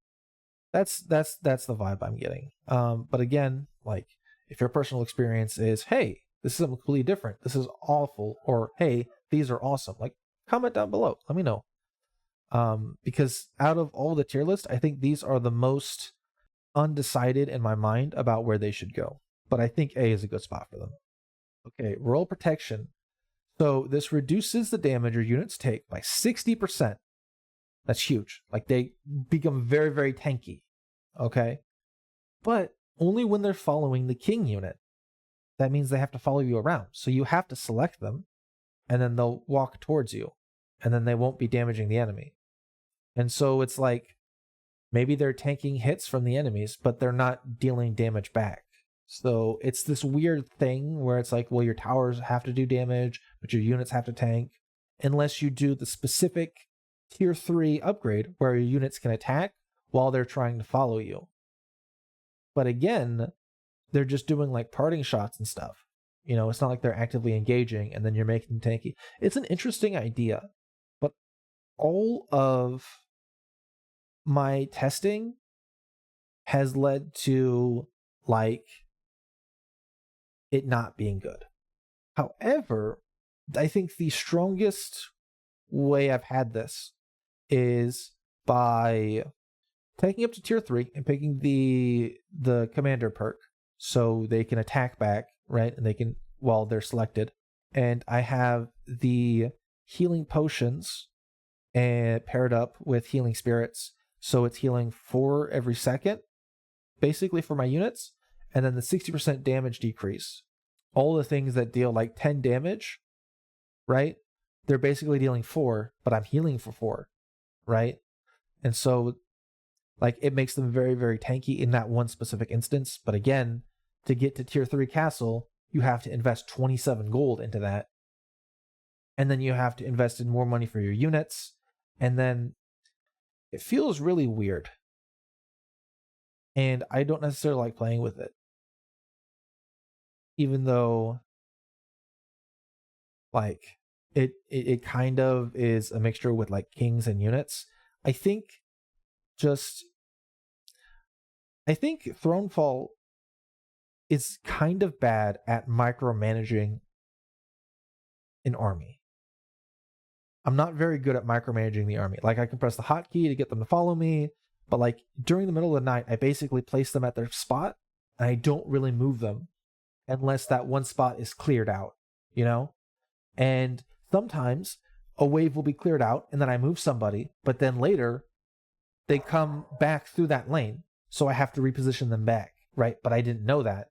A: That's the vibe I'm getting. But again, like if your personal experience is, hey, this is something completely different, this is awful, or hey, these are awesome, like comment down below. Let me know. Because out of all the tier list, I think these are the most undecided in my mind about where they should go. But I think A is a good spot for them. Okay, royal protection. So this reduces the damage your units take by 60%. That's huge. Like they become very, very tanky. Okay. But only when they're following the king unit. That means they have to follow you around. So you have to select them, and then they'll walk towards you, and then they won't be damaging the enemy. And so it's like maybe they're tanking hits from the enemies, but they're not dealing damage back. So it's this weird thing where it's like, well, your towers have to do damage, but your units have to tank, unless you do the specific tier 3 upgrade where your units can attack while they're trying to follow you. But again, they're just doing like parting shots and stuff. You know, it's not like they're actively engaging and then you're making them tanky. It's an interesting idea, but all of my testing has led to like it not being good. However, I think the strongest way I've had this is by taking up to tier 3 and picking the commander perk so they can attack back, right? And they can while they're selected. And I have the healing potions and paired up with healing spirits. So it's healing 4 every second, basically for my units. And then the 60% damage decrease. All the things that deal like 10 damage, right? They're basically dealing 4, but I'm healing for 4, right? And so like it makes them very, very tanky in that one specific instance. But again, to get to tier 3 castle, you have to invest 27 gold into that. And then you have to invest in more money for your units. And then it feels really weird. And I don't necessarily like playing with it. Even though like it kind of is a mixture with like kings and units. I think Thronefall is kind of bad at micromanaging an army. I'm not very good at micromanaging the army. Like I can press the hotkey to get them to follow me, but like during the middle of the night, I basically place them at their spot and I don't really move them unless that one spot is cleared out, you know? And sometimes a wave will be cleared out and then I move somebody, but then later they come back through that lane. So I have to reposition them back, right? But I didn't know that.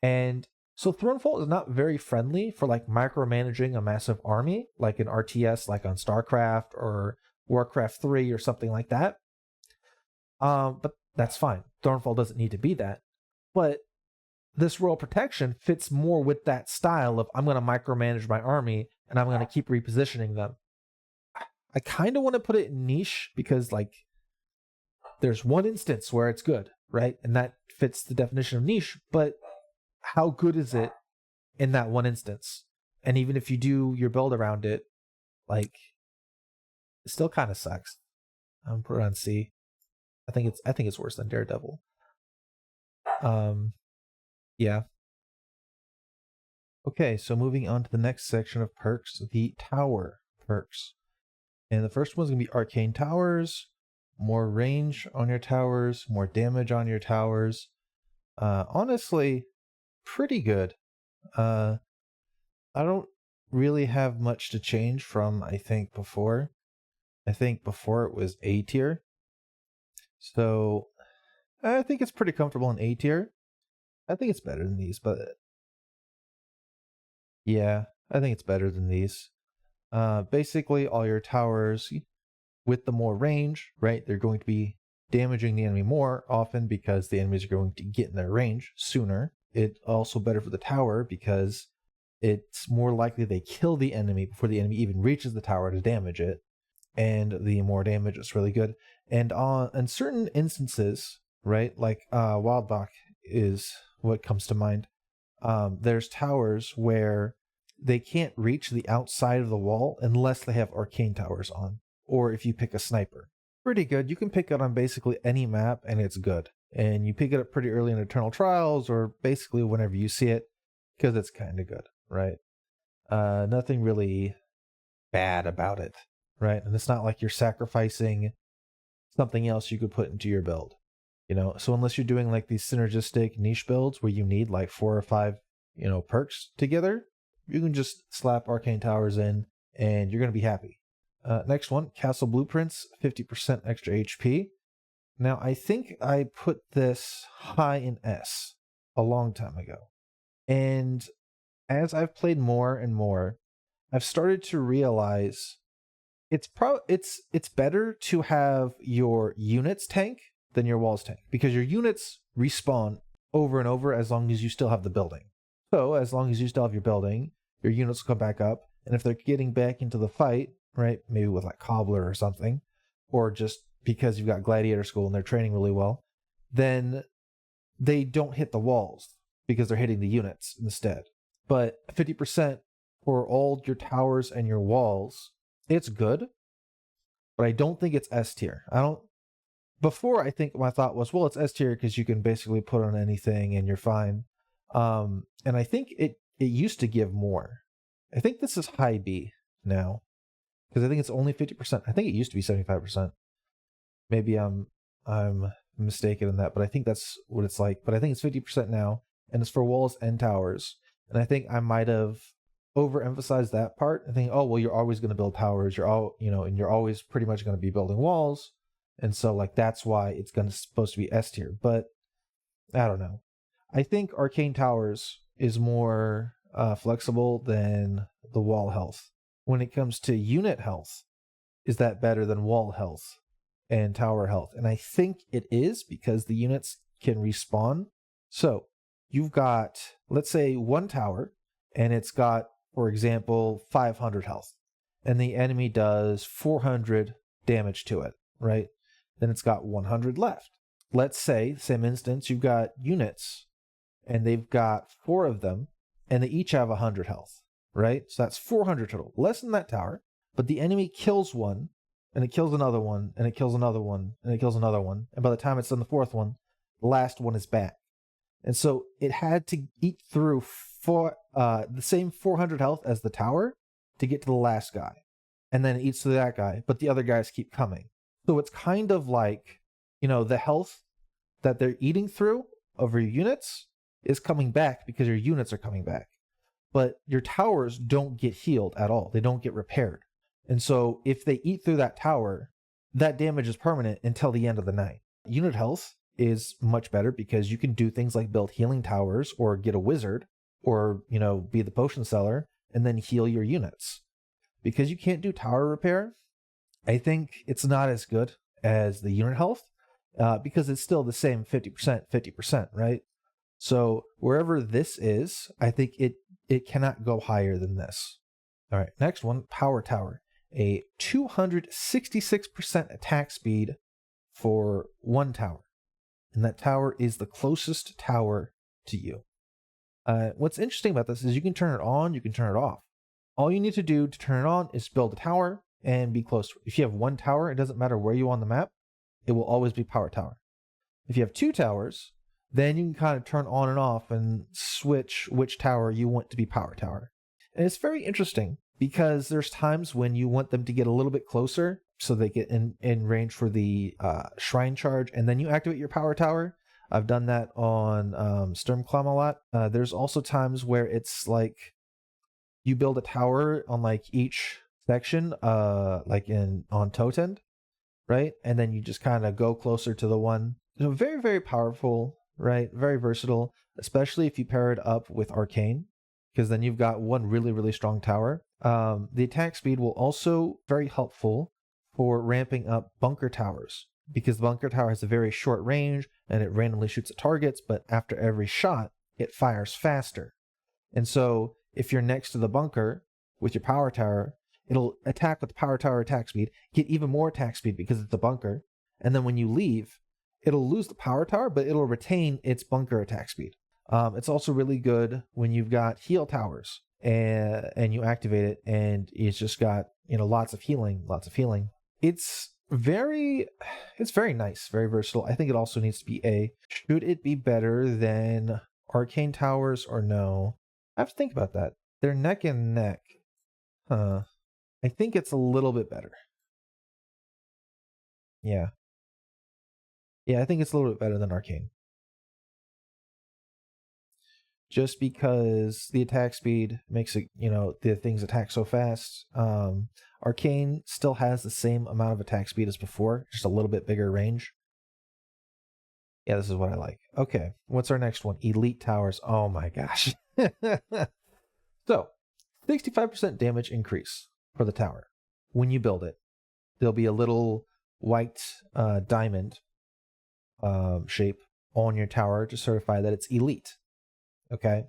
A: And so Thronefall is not very friendly for like micromanaging a massive army, like an RTS, like on StarCraft or Warcraft 3 or something like that. But that's fine. Thronefall doesn't need to be that. But this royal protection fits more with that style of I'm going to micromanage my army and I'm going to keep repositioning them. I kind of want to put it in niche because like there's one instance where it's good, right? And that fits the definition of niche, but how good is it in that one instance? And even if you do your build around it, like it still kind of sucks. I'm gonna put it on C. I think it's worse than Daredevil. Yeah. Okay, so moving on to the next section of perks, the tower perks. And the first one's gonna be arcane towers, more range on your towers, more damage on your towers. Honestly, pretty good. I don't really have much to change from I think before. I think before it was A tier. So I think it's pretty comfortable in A tier. I think it's better than these, but yeah, I think it's better than these. Basically all your towers with the more range, right? They're going to be damaging the enemy more often because the enemies are going to get in their range sooner. It's also better for the tower because it's more likely they kill the enemy before the enemy even reaches the tower to damage it. And the more damage is really good. And in certain instances, right, like Wildbach is what comes to mind. There's towers where they can't reach the outside of the wall unless they have arcane towers on, or if you pick a sniper. Pretty good. You can pick it on basically any map and it's good. And you pick it up pretty early in Eternal Trials or basically whenever you see it because it's kind of good, right? Nothing really bad about it, right? And it's not like you're sacrificing something else you could put into your build, you know? So unless you're doing like these synergistic niche builds where you need like 4 or 5, you know, perks together, you can just slap Arcane Towers in and you're going to be happy. Next one, Castle Blueprints, 50% extra HP. Now, I think I put this high in S a long time ago. And as I've played more and more, I've started to realize it's better to have your units tank than your walls tank, because your units respawn over and over as long as you still have the building. So as long as you still have your building, your units will come back up, and if they're getting back into the fight, right, maybe with like Cobbler or something, or just because you've got Gladiator School and they're training really well, then they don't hit the walls because they're hitting the units instead. But 50% for all your towers and your walls, it's good, but I don't think it's S tier. Before, I think my thought was, well, it's S tier because you can basically put on anything and you're fine. And I think it used to give more. I think this is high B now, because I think it's only 50%. I think it used to be 75%. Maybe I'm mistaken in that, but I think that's what it's like. But I think it's 50% now, and it's for walls and towers. And I think I might have overemphasized that part. I think, oh well, you're always going to build towers. And you're always pretty much going to be building walls, and so like that's why it's supposed to be S tier. But I don't know. I think Arcane Towers is more flexible than the wall health. When it comes to unit health, is that better than wall health and tower health? And I think it is, because the units can respawn. So you've got, let's say, one tower, and it's got, for example, 500 health, and the enemy does 400 damage to it, right? Then it's got 100 left. Let's say, same instance, you've got units, and they've got 4 of them, and they each have 100 health, right? So that's 400 total, less than that tower, but the enemy kills one, and it kills another one, and it kills another one, and it kills another one, and by the time it's done the 4th one, the last one is back. And so it had to eat through the same 400 health as the tower to get to the last guy. And then it eats through that guy, but the other guys keep coming. So it's kind of like, the health that they're eating through of your units is coming back because your units are coming back. But your towers don't get healed at all. They don't get repaired. And so if they eat through that tower, that damage is permanent until the end of the night. Unit health is much better because you can do things like build healing towers or get a wizard or, be the potion seller and then heal your units. Because you can't do tower repair, I think it's not as good as the unit health because it's still the same 50%, right? So wherever this is, I think it cannot go higher than this. All right, next one, Power Tower. A 266% attack speed for one tower. And that tower is the closest tower to you. What's interesting about this is you can turn it on, you can turn it off. All you need to do to turn it on is build a tower and be close to it. If you have one tower, it doesn't matter where you are on the map, it will always be Power Tower. If you have 2 towers, then you can kind of turn on and off and switch which tower you want to be Power Tower. And it's very interesting because there's times when you want them to get a little bit closer so they get in range for the Shrine Charge, and then you activate your Power Tower. I've done that on Sturmclaw a lot. There's also times where it's like you build a tower on like each section, like on Totend, right? And then you just kind of go closer to the one. So very, very powerful, right? Very versatile, especially if you pair it up with Arcane, because then you've got one really, really strong tower. The attack speed will also very helpful for ramping up bunker towers, because the bunker tower has a very short range and it randomly shoots at targets, but after every shot, it fires faster. And so if you're next to the bunker with your power tower, it'll attack with the power tower attack speed, get even more attack speed because it's a bunker, and then when you leave, it'll lose the power tower, but it'll retain its bunker attack speed. It's also really good when you've got heal towers and you activate it and it's just got, lots of healing. It's it's very nice, very versatile. I think it also needs to be A. Should it be better than Arcane Towers or no? I have to think about that. They're neck and neck. I think it's a little bit better. Yeah. Yeah, I think it's a little bit better than Arcane. Just because the attack speed makes it, the things attack so fast. Arcane still has the same amount of attack speed as before, just a little bit bigger range. Yeah, this is what I like. Okay, what's our next one? Elite Towers. Oh my gosh. So, 65% damage increase for the tower when you build it. There'll be a little white diamond shape on your tower to certify that it's elite. Okay.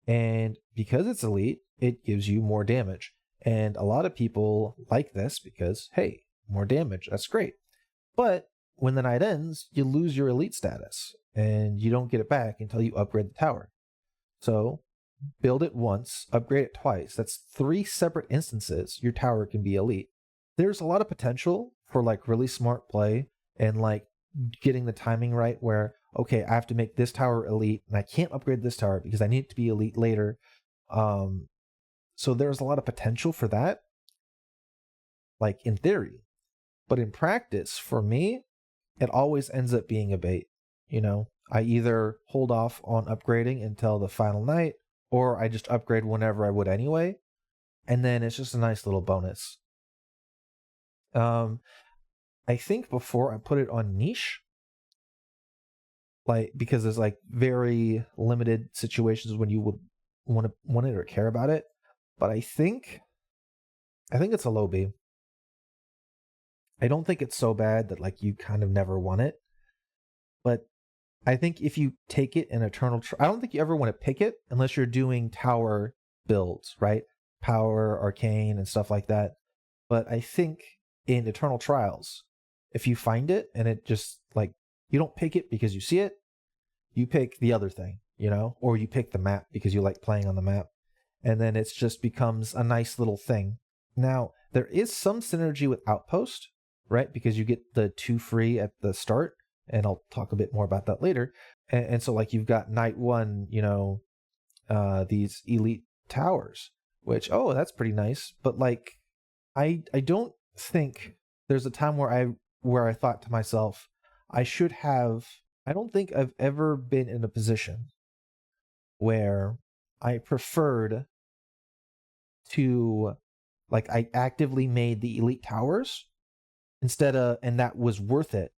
A: And because it's elite, it gives you more damage. And a lot of people like this because, hey, more damage. That's great. But when the night ends, you lose your elite status and you don't get it back until you upgrade the tower. So build it once, upgrade it twice. That's 3 separate instances your tower can be elite. There's a lot of potential for like really smart play and like getting the timing right where, okay, I have to make this tower elite and I can't upgrade this tower because I need it to be elite later. So there's a lot of potential for that, like in theory. But in practice, for me, it always ends up being a bait. I either hold off on upgrading until the final night, or I just upgrade whenever I would anyway. And then it's just a nice little bonus. I think before I put it on niche, like because there's like very limited situations when you would want it or care about it. But I think it's a low B. I don't think it's so bad that like you kind of never want it. But I think if you take it in Eternal, I don't think you ever want to pick it unless you're doing tower builds, right? Power, Arcane, and stuff like that. But I think in Eternal Trials, if you find it and it just like, you don't pick it because you see it, you pick the other thing, or you pick the map because you like playing on the map. And then it just becomes a nice little thing. Now, there is some synergy with Outpost, right? Because you get the 2 free at the start, and I'll talk a bit more about that later. And so like you've got night 1, these elite towers, which, oh, that's pretty nice. But like, I don't think there's a time where I thought to myself, I don't think I've ever been in a position where I preferred to, like, I actively made the elite towers and that was worth it.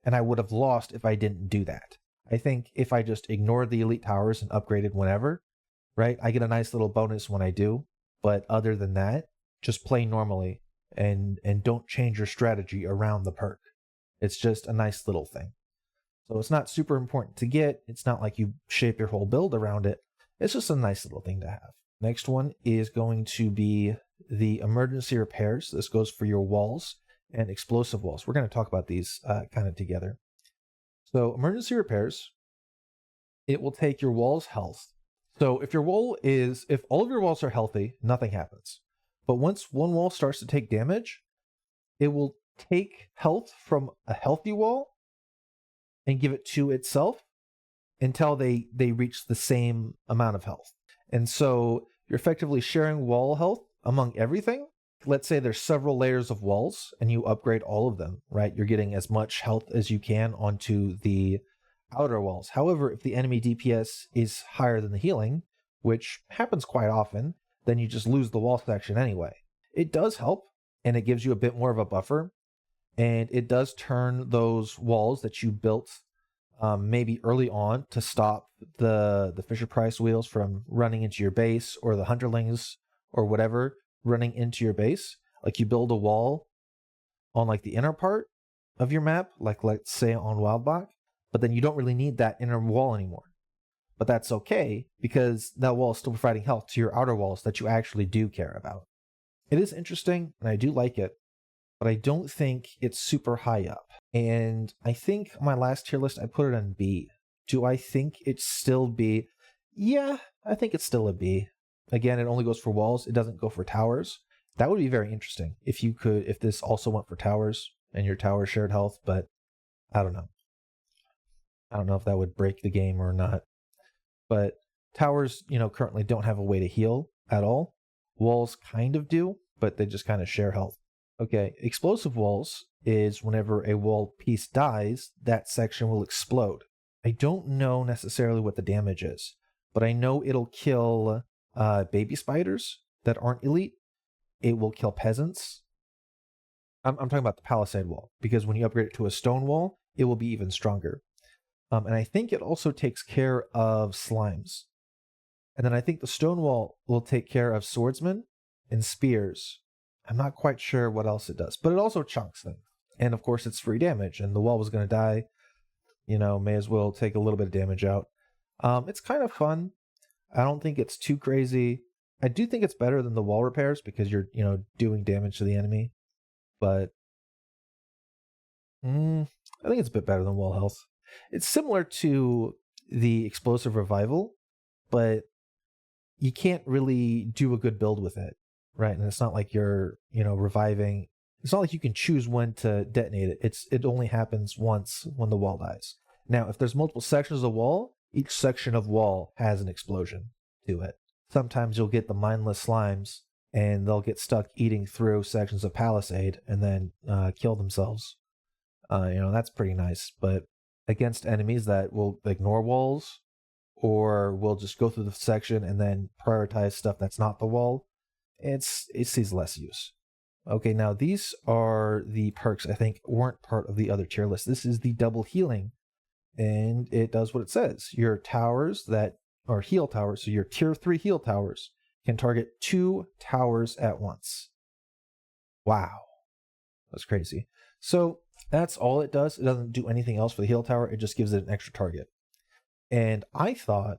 A: And I would have lost if I didn't do that. I think if I just ignored the elite towers and upgraded whenever, right? I get a nice little bonus when I do. But other than that, just play normally and don't change your strategy around the perk. It's just a nice little thing. So it's not super important to get. It's not like you shape your whole build around it. It's just a nice little thing to have. Next one is going to be the emergency repairs. This goes for your walls and explosive walls. We're going to talk about these kind of together. So emergency repairs, it will take your wall's health. So if all of your walls are healthy, nothing happens. But once one wall starts to take damage, it will take health from a healthy wall and give it to itself until they reach the same amount of health. And so you're effectively sharing wall health among everything. Let's say there's several layers of walls and you upgrade all of them, right? You're getting as much health as you can onto the outer walls. However, if the enemy DPS is higher than the healing, which happens quite often, then you just lose the wall section anyway. It does help, and it gives you a bit more of a buffer, and it does turn those walls that you built maybe early on to stop the Fisher Price wheels from running into your base, or the Hunterlings or whatever running into your base. Like you build a wall on like the inner part of your map, like let's say on Wildbach, but then you don't really need that inner wall anymore. But that's okay because that wall is still providing health to your outer walls that you actually do care about. It is interesting and I do like it, but I don't think it's super high up. And I think my last tier list, I put it on B. Do I think it's still B? Yeah, I think it's still a B. Again, it only goes for walls. It doesn't go for towers. That would be very interesting if you could, if this also went for towers and your towers shared health, but I don't know. I don't know if that would break the game or not. But towers, currently don't have a way to heal at all. Walls kind of do, but they just kind of share health. Okay, explosive walls is whenever a wall piece dies, that section will explode. I don't know necessarily what the damage is, but I know it'll kill baby spiders that aren't elite. It will kill peasants. I'm talking about the palisade wall, because when you upgrade it to a stone wall, it will be even stronger. And I think it also takes care of slimes. And then I think the stone wall will take care of swordsmen and spears. I'm not quite sure what else it does, but it also chunks things. And of course, it's free damage, and the wall was going to die. May as well take a little bit of damage out. It's kind of fun. I don't think it's too crazy. I do think it's better than the wall repairs because you're, doing damage to the enemy. But I think it's a bit better than wall health. It's similar to the explosive revival, but you can't really do a good build with it, right? And it's not like you're, reviving. It's not like you can choose when to detonate it. It only happens once when the wall dies. Now, if there's multiple sections of wall, each section of wall has an explosion to it. Sometimes you'll get the mindless slimes, and they'll get stuck eating through sections of palisade and then kill themselves. That's pretty nice. But against enemies that will ignore walls or will just go through the section and then prioritize stuff that's not the wall, it sees less use. Okay, now these are the perks I think weren't part of the other tier list. This is the double healing, and it does what it says. Your towers that are heal towers, so your tier 3 heal towers, can target 2 towers at once. Wow, that's crazy. So that's all it does. It doesn't do anything else for the heal tower. It just gives it an extra target. And I thought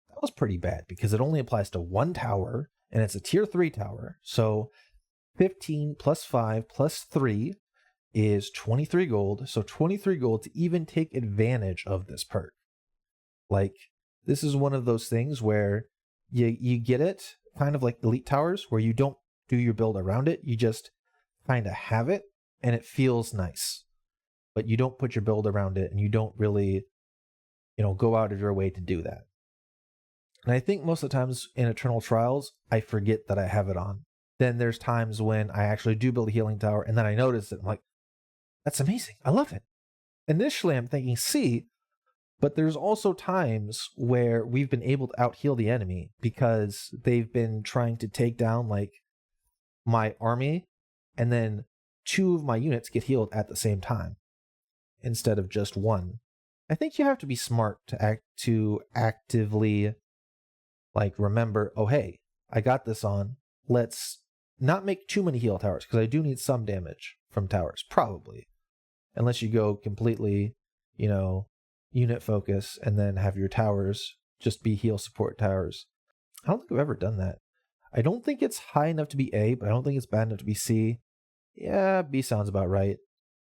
A: that was pretty bad because it only applies to 1 tower, and it's a tier 3 tower. So 15 plus 5 plus 3 is 23 gold. So 23 gold to even take advantage of this perk. Like, this is one of those things where you get it kind of like elite towers, where you don't do your build around it. You just kind of have it, and it feels nice. But you don't put your build around it, and you don't really, go out of your way to do that. And I think most of the times in Eternal Trials, I forget that I have it on. Then there's times when I actually do build a healing tower, and then I notice it. I'm like, that's amazing. I love it. Initially, I'm thinking C, but there's also times where we've been able to out-heal the enemy because they've been trying to take down, like, my army, and then 2 of my units get healed at the same time instead of just 1. I think you have to be smart to actively, like, remember, oh, hey, I got this on. Let's not make too many heal towers, because I do need some damage from towers, probably. Unless you go completely, unit focus and then have your towers just be heal support towers. I don't think I've ever done that. I don't think it's high enough to be A, but I don't think it's bad enough to be C. Yeah, B sounds about right.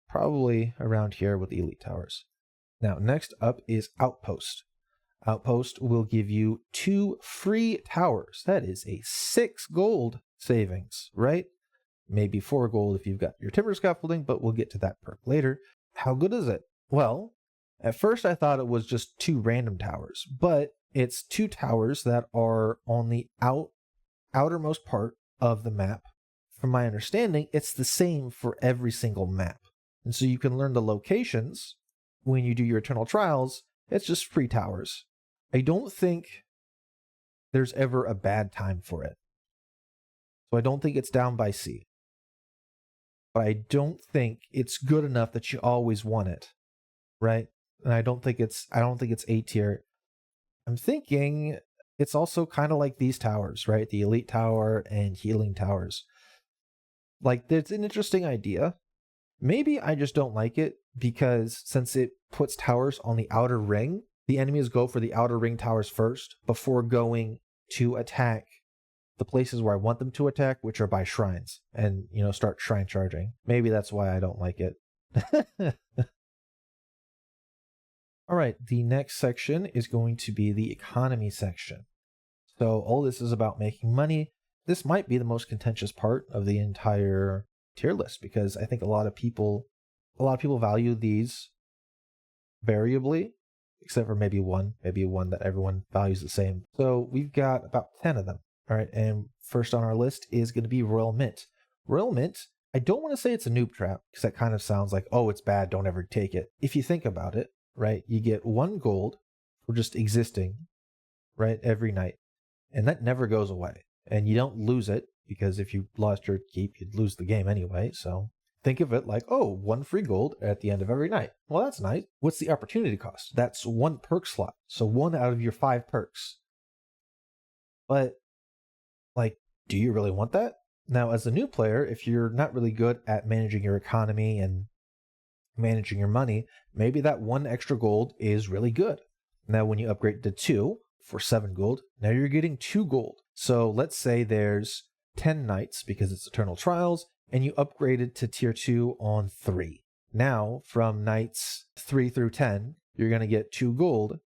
A: Probably around here with the elite towers. Now, next up is Outpost. Outpost will give you 2 free towers. That is a 6 gold savings, right? Maybe 4 gold if you've got your timber scaffolding, but we'll get to that perk later. How good is it? Well, at first I thought it was just 2 random towers, but it's 2 towers that are on the outermost part of the map. From my understanding, it's the same for every single map. And so you can learn the locations when you do your Eternal Trials. It's just free towers. I don't think there's ever a bad time for it. So I don't think it's down by C. But I don't think it's good enough that you always want it, right? And I don't think it's A tier. I'm thinking it's also kind of like these towers, right? The elite tower and healing towers. Like, it's an interesting idea. Maybe I just don't like it because since it puts towers on the outer ring, the enemies go for the outer ring towers first before going to attack the places where I want them to attack, which are by shrines, and, start shrine charging. Maybe that's why I don't like it. All right, the next section is going to be the economy section. So all this is about making money. this might be the most contentious part of the entire tier list, because I think a lot of people value these variably, except for maybe one that everyone values the same. So we've got about 10 of them. All right, and first on our list is going to be Royal Mint. Royal Mint, I don't want to say it's a noob trap, because that kind of sounds like, oh, it's bad, don't ever take it. If you think about it, right, you get 1 gold for just existing, right, every night. And that never goes away. And you don't lose it, because if you lost your keep, you'd lose the game anyway. So think of it like, oh, 1 free gold at the end of every night. Well, that's nice. What's the opportunity cost? That's 1 perk slot. So 1 out of your 5 perks. But, like, do you really want that? Now, as a new player, if you're not really good at managing your economy and managing your money, maybe that 1 extra gold is really good. Now, when you upgrade to 2 for 7 gold, now you're getting 2 gold. So let's say there's 10 nights because it's Eternal Trials, and you upgraded to tier 2 on 3. Now, from nights 3 through 10, you're going to get 2 gold,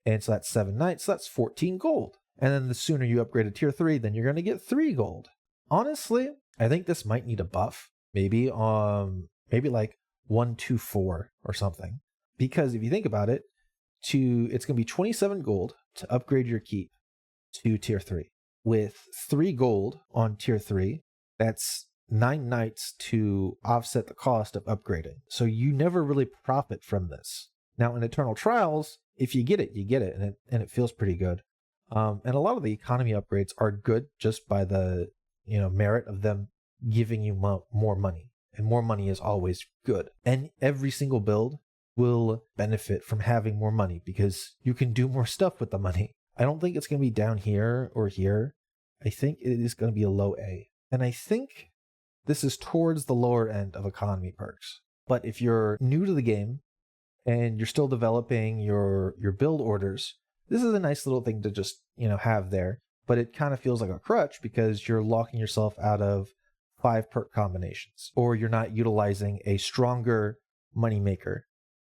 A: and so that's 7 nights, so that's 14 gold. And then the sooner you upgrade to tier 3, then you're going to get 3 gold. Honestly, I think this might need a buff. Maybe like 124 or something. Because if you think about it, it's going to be 27 gold to upgrade your keep to tier 3. With 3 gold on tier 3, that's 9 nights to offset the cost of upgrading. So you never really profit from this. Now in Eternal Trials, if you get it, you get it, and it feels pretty good. And a lot of the economy upgrades are good just by the merit of them giving you more money. And more money is always good. And every single build will benefit from having more money because you can do more stuff with the money. I don't think it's going to be down here or here. I think it is going to be a low A. And I think this is towards the lower end of economy perks. But if you're new to the game and you're still developing your build orders, this is a nice little thing to just, have there. But it kind of feels like a crutch because you're locking yourself out of 5 perk combinations, or you're not utilizing a stronger moneymaker.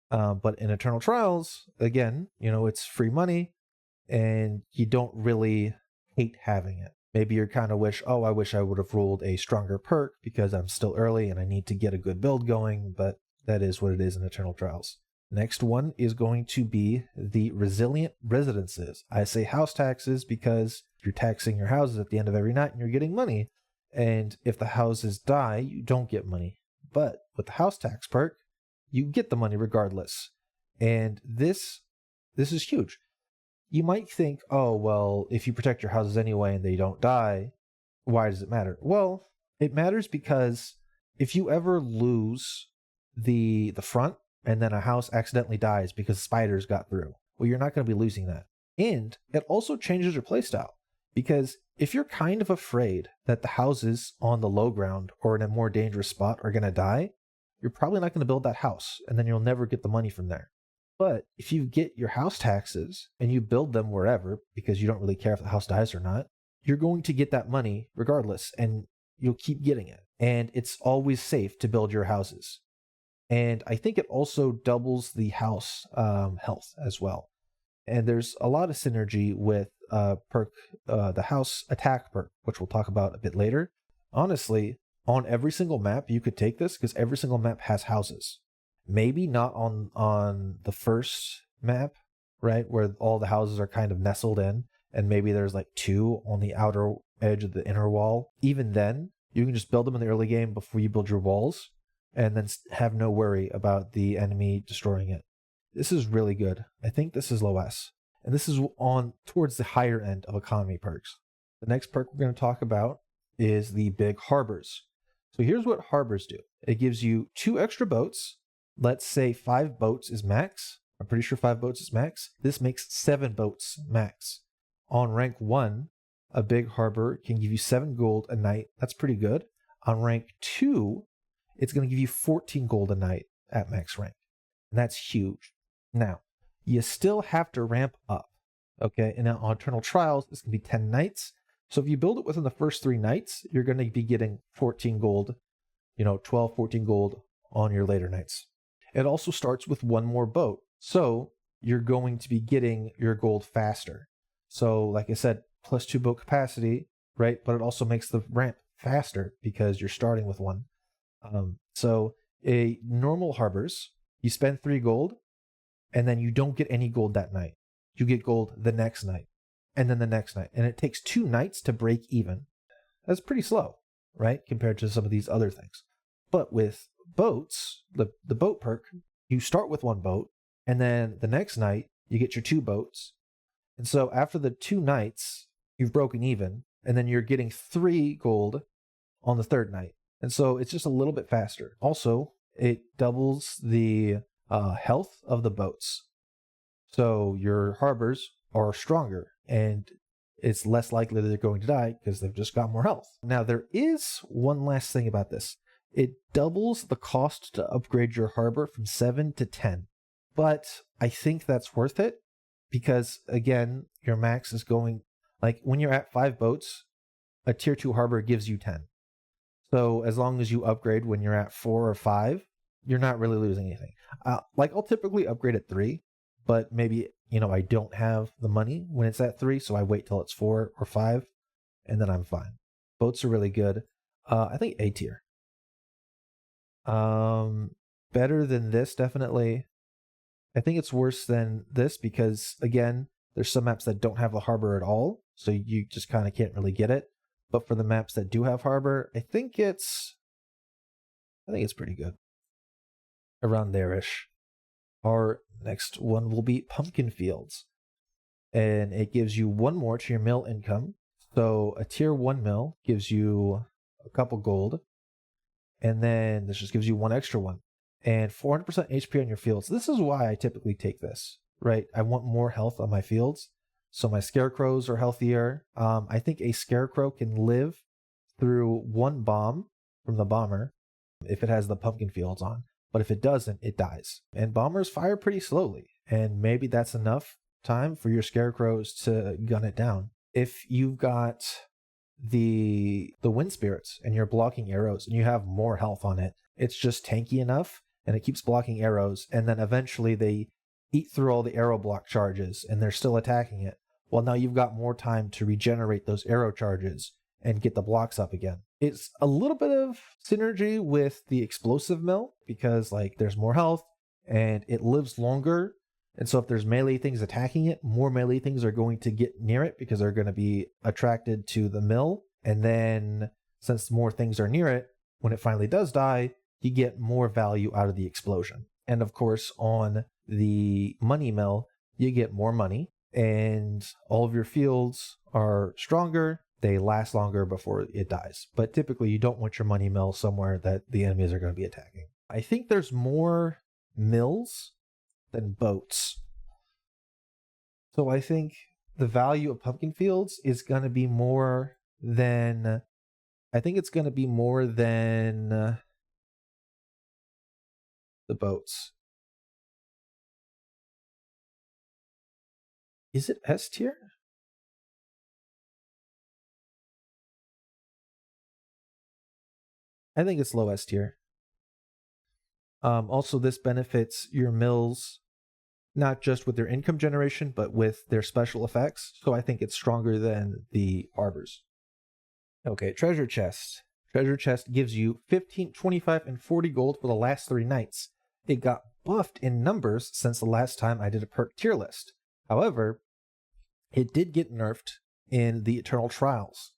A: But in Eternal Trials, again, it's free money and you don't really hate having it. Maybe you're kind of I wish I would have rolled a stronger perk because I'm still early and I need to get a good build going, but that is what it is in Eternal Trials. Next one is going to be the resilient residences. I say house taxes because you're taxing your houses at the end of every night and you're getting money. And if the houses die, you don't get money. But with the house tax perk, you get the money regardless. And this is huge. You might think, oh, well, if you protect your houses anyway and they don't die, why does it matter? Well, it matters because if you ever lose the front and then a house accidentally dies because spiders got through, well, you're not going to be losing that. And it also changes your playstyle, because if you're kind of afraid that the houses on the low ground or in a more dangerous spot are going to die, you're probably not going to build that house, and then you'll never get the money from there. But if you get your house taxes and you build them wherever, because you don't really care if the house dies or not, you're going to get that money regardless, and you'll keep getting it. And it's always safe to build your houses. And I think it also doubles the house health as well. And there's a lot of synergy with perk, the house attack perk, which we'll talk about a bit later. Honestly, on every single map, you could take this because every single map has houses. Maybe not on the first map, right, where all the houses are kind of nestled in, and maybe there's like 2 on the outer edge of the inner wall. Even then, you can just build them in the early game before you build your walls, and then have no worry about the enemy destroying it. This is really good. I think this is low S. And this is on towards the higher end of economy perks. The next perk we're going to talk about is the big harbors. So here's what harbors do. It gives you 2 extra boats. Let's say 5 boats is max. I'm pretty sure 5 boats is max. This makes 7 boats max. On rank 1, a big harbor can give you 7 gold a night. That's pretty good. On rank 2, it's going to give you 14 gold a night at max rank. And that's huge. Now, you still have to ramp up. Okay, and now on Eternal Trials, it's going to be 10 nights. So if you build it within the first 3 nights, you're going to be getting 14 gold, 12, 14 gold on your later nights. It also starts with 1 more boat. So you're going to be getting your gold faster. So like I said, plus 2 boat capacity, right? But it also makes the ramp faster because you're starting with one. So a normal harbors, you spend 3 gold, and then you don't get any gold that night. You get gold the next night, and then the next night. And it takes 2 nights to break even. That's pretty slow, right? Compared to some of these other things. But with boats, the boat perk, you start with 1 boat, and then the next night, you get your 2 boats. And so after the 2 nights, you've broken even, and then you're getting 3 gold on the 3rd night. And so it's just a little bit faster. Also, it doubles the health of the boats. So your harbors are stronger, and it's less likely that they're going to die because they've just got more health. Now, there is one last thing about this. It doubles the cost to upgrade your harbor from 7 to 10. But I think that's worth it because, again, your max is going... Like, when you're at 5 boats, a tier 2 harbor gives you 10. So as long as you upgrade when you're at 4 or 5, you're not really losing anything. I'll typically upgrade at 3, but maybe, I don't have the money when it's at 3, so I wait till it's 4 or 5, and then I'm fine. Boats are really good. I think A tier. Better than this, definitely. I think it's worse than this because, again, there's some maps that don't have the harbor at all, so you just kind of can't really get it. But for the maps that do have harbor, I think it's pretty good. Around there-ish. Our next one will be Pumpkin Fields. And it gives you 1 more to your mill income. So a tier 1 mill gives you a couple gold. And then this just gives you 1 extra one. And 400% HP on your fields. This is why I typically take this, right? I want more health on my fields. So my scarecrows are healthier. I think a scarecrow can live through 1 bomb from the bomber if it has the pumpkin fields on. But if it doesn't, it dies. And bombers fire pretty slowly. And maybe that's enough time for your scarecrows to gun it down. If you've got the wind spirits and you're blocking arrows and you have more health on it, it's just tanky enough and it keeps blocking arrows. And then eventually they eat through all the arrow block charges and they're still attacking it. Well, now you've got more time to regenerate those arrow charges and get the blocks up again. It's a little bit of synergy with the explosive mill because there's more health and it lives longer. And so if there's melee things attacking it, more melee things are going to get near it because they're going to be attracted to the mill. And then since more things are near it, when it finally does die, you get more value out of the explosion. And of course, on the money mill, you get more money and all of your fields are stronger. They last longer before it dies. But typically you don't want your money mill somewhere that the enemies are going to be attacking. I think there's more mills than boats. So I think the value of pumpkin fields is going to be more than... I think it's going to be more than the boats. Is it S tier? I think it's low S tier. Also, this benefits your mills, not just with their income generation, but with their special effects. So I think it's stronger than the harbors. Okay, treasure chest. Treasure chest gives you 15, 25, and 40 gold for the last 3 nights. It got buffed in numbers since the last time I did a perk tier list. However, it did get nerfed in the Eternal Trials.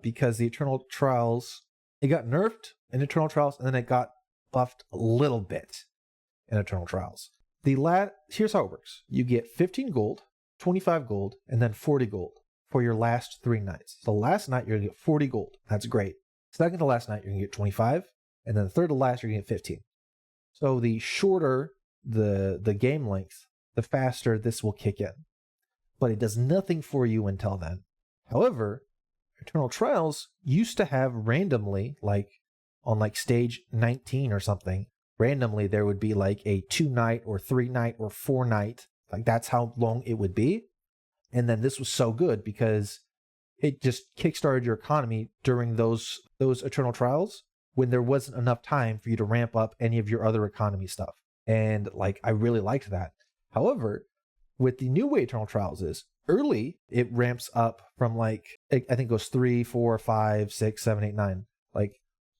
A: Because the Eternal Trials, it got nerfed in Eternal Trials, and then it got buffed a little bit in Eternal Trials. Here's how it works. You get 15 gold, 25 gold, and then 40 gold for your last 3 nights. The last night, you're going to get 40 gold. That's great. Second to last night, you're going to get 25, and then the third to last, you're going to get 15. So the shorter the game length, the faster this will kick in. But it does nothing for you until then. However, Eternal Trials used to have randomly, on stage 19 or something, randomly there would be a 2-night or 3-night or 4-night. That's how long it would be. And then this was so good because it just kickstarted your economy during those Eternal Trials when there wasn't enough time for you to ramp up any of your other economy stuff. And I really liked that. However, with the new way Eternal Trials is, Early, it ramps up from like, I think it goes 3, 4, 5, 6, 7, 8, 9.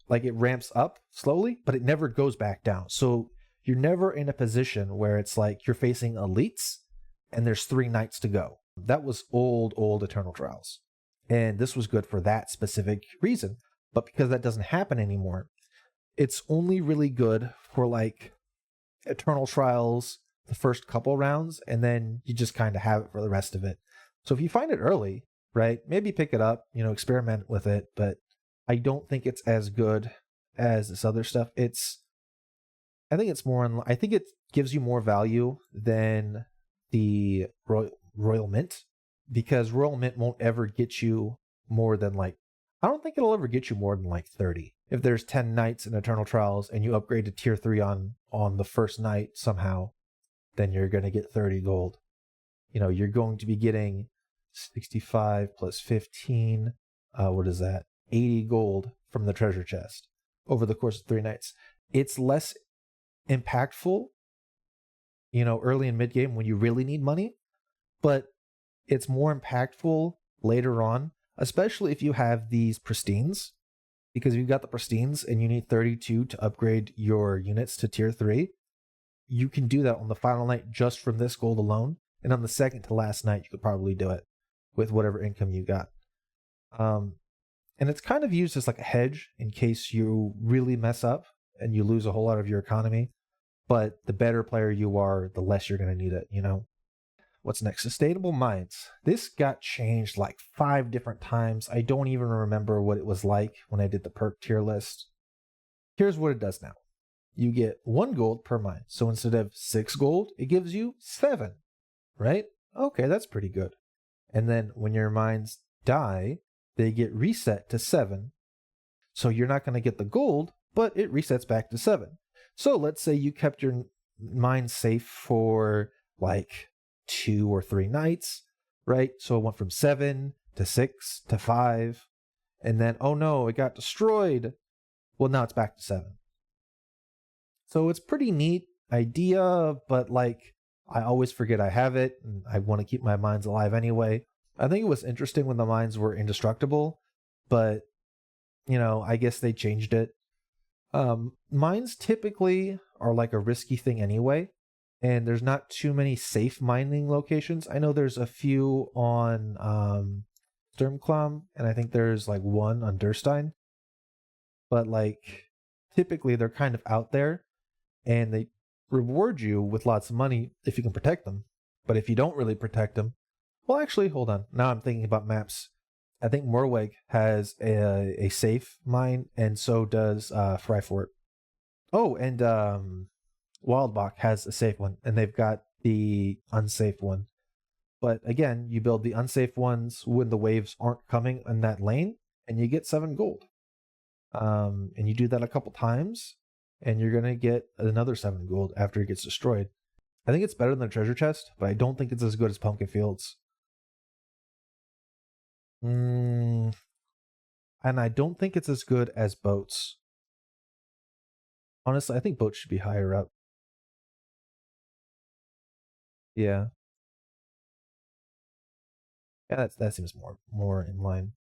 A: Like it ramps up slowly, but it never goes back down. So you're never in a position where it's like you're facing elites and there's 3 nights to go. That was old Eternal Trials. And this was good for that specific reason. But because that doesn't happen anymore, it's only really good for like Eternal Trials, the first couple rounds, and then you just kind of have it for the rest of it. So if you find it early, right, maybe pick it up, experiment with it, but I don't think it's as good as this other stuff. I think it gives you more value than the Royal Mint, because Royal Mint won't ever get you more than like, I don't think it'll ever get you more than like 30. If there's 10 nights in Eternal Trials and you upgrade to tier 3 on the first night somehow, then you're going to get 30 gold. You're going to be getting 65 plus 15. What is that? 80 gold from the treasure chest over the course of 3 nights. It's less impactful, early and mid game when you really need money, but it's more impactful later on, especially if you have these pristines. Because if you've got the pristines and you need 32 to upgrade your units to tier 3, you can do that on the final night just from this gold alone. And on the second to last night, you could probably do it with whatever income you got. And it's kind of used as like a hedge in case you really mess up and you lose a whole lot of your economy. But the better player you are, the less you're going to need it, What's next? Sustainable mines. This got changed like 5 different times. I don't even remember what it was like when I did the perk tier list. Here's what it does now. You get 1 gold per mine. So instead of 6 gold, it gives you 7, right? Okay, that's pretty good. And then when your mines die, they get reset to 7. So you're not going to get the gold, but it resets back to 7. So let's say you kept your mines safe for like 2 or 3 nights, right? So it went from 7 to 6 to 5, and then, oh no, it got destroyed. Well, now it's back to 7. So it's pretty neat idea, but like, I always forget I have it, and I want to keep my mines alive anyway. I think it was interesting when the mines were indestructible, but, I guess they changed it. Mines typically are like a risky thing anyway, and there's not too many safe mining locations. I know there's a few on Sturmklam, and I think there's like one on Durstein. But like, typically they're kind of out there, and they reward you with lots of money if you can protect them. But if you don't really protect them, well, actually, hold on. Now I'm thinking about maps. I think Morweg has a safe mine, and so does Freifort. Oh, and Wildbach has a safe one, and they've got the unsafe one. But again, you build the unsafe ones when the waves aren't coming in that lane, and you get 7 gold. And you do that a couple times, and you're going to get another 7 gold after it gets destroyed. I think it's better than the treasure chest, but I don't think it's as good as Pumpkin Fields. And I don't think it's as good as boats. Honestly, I think boats should be higher up. Yeah. Yeah, that seems more in line.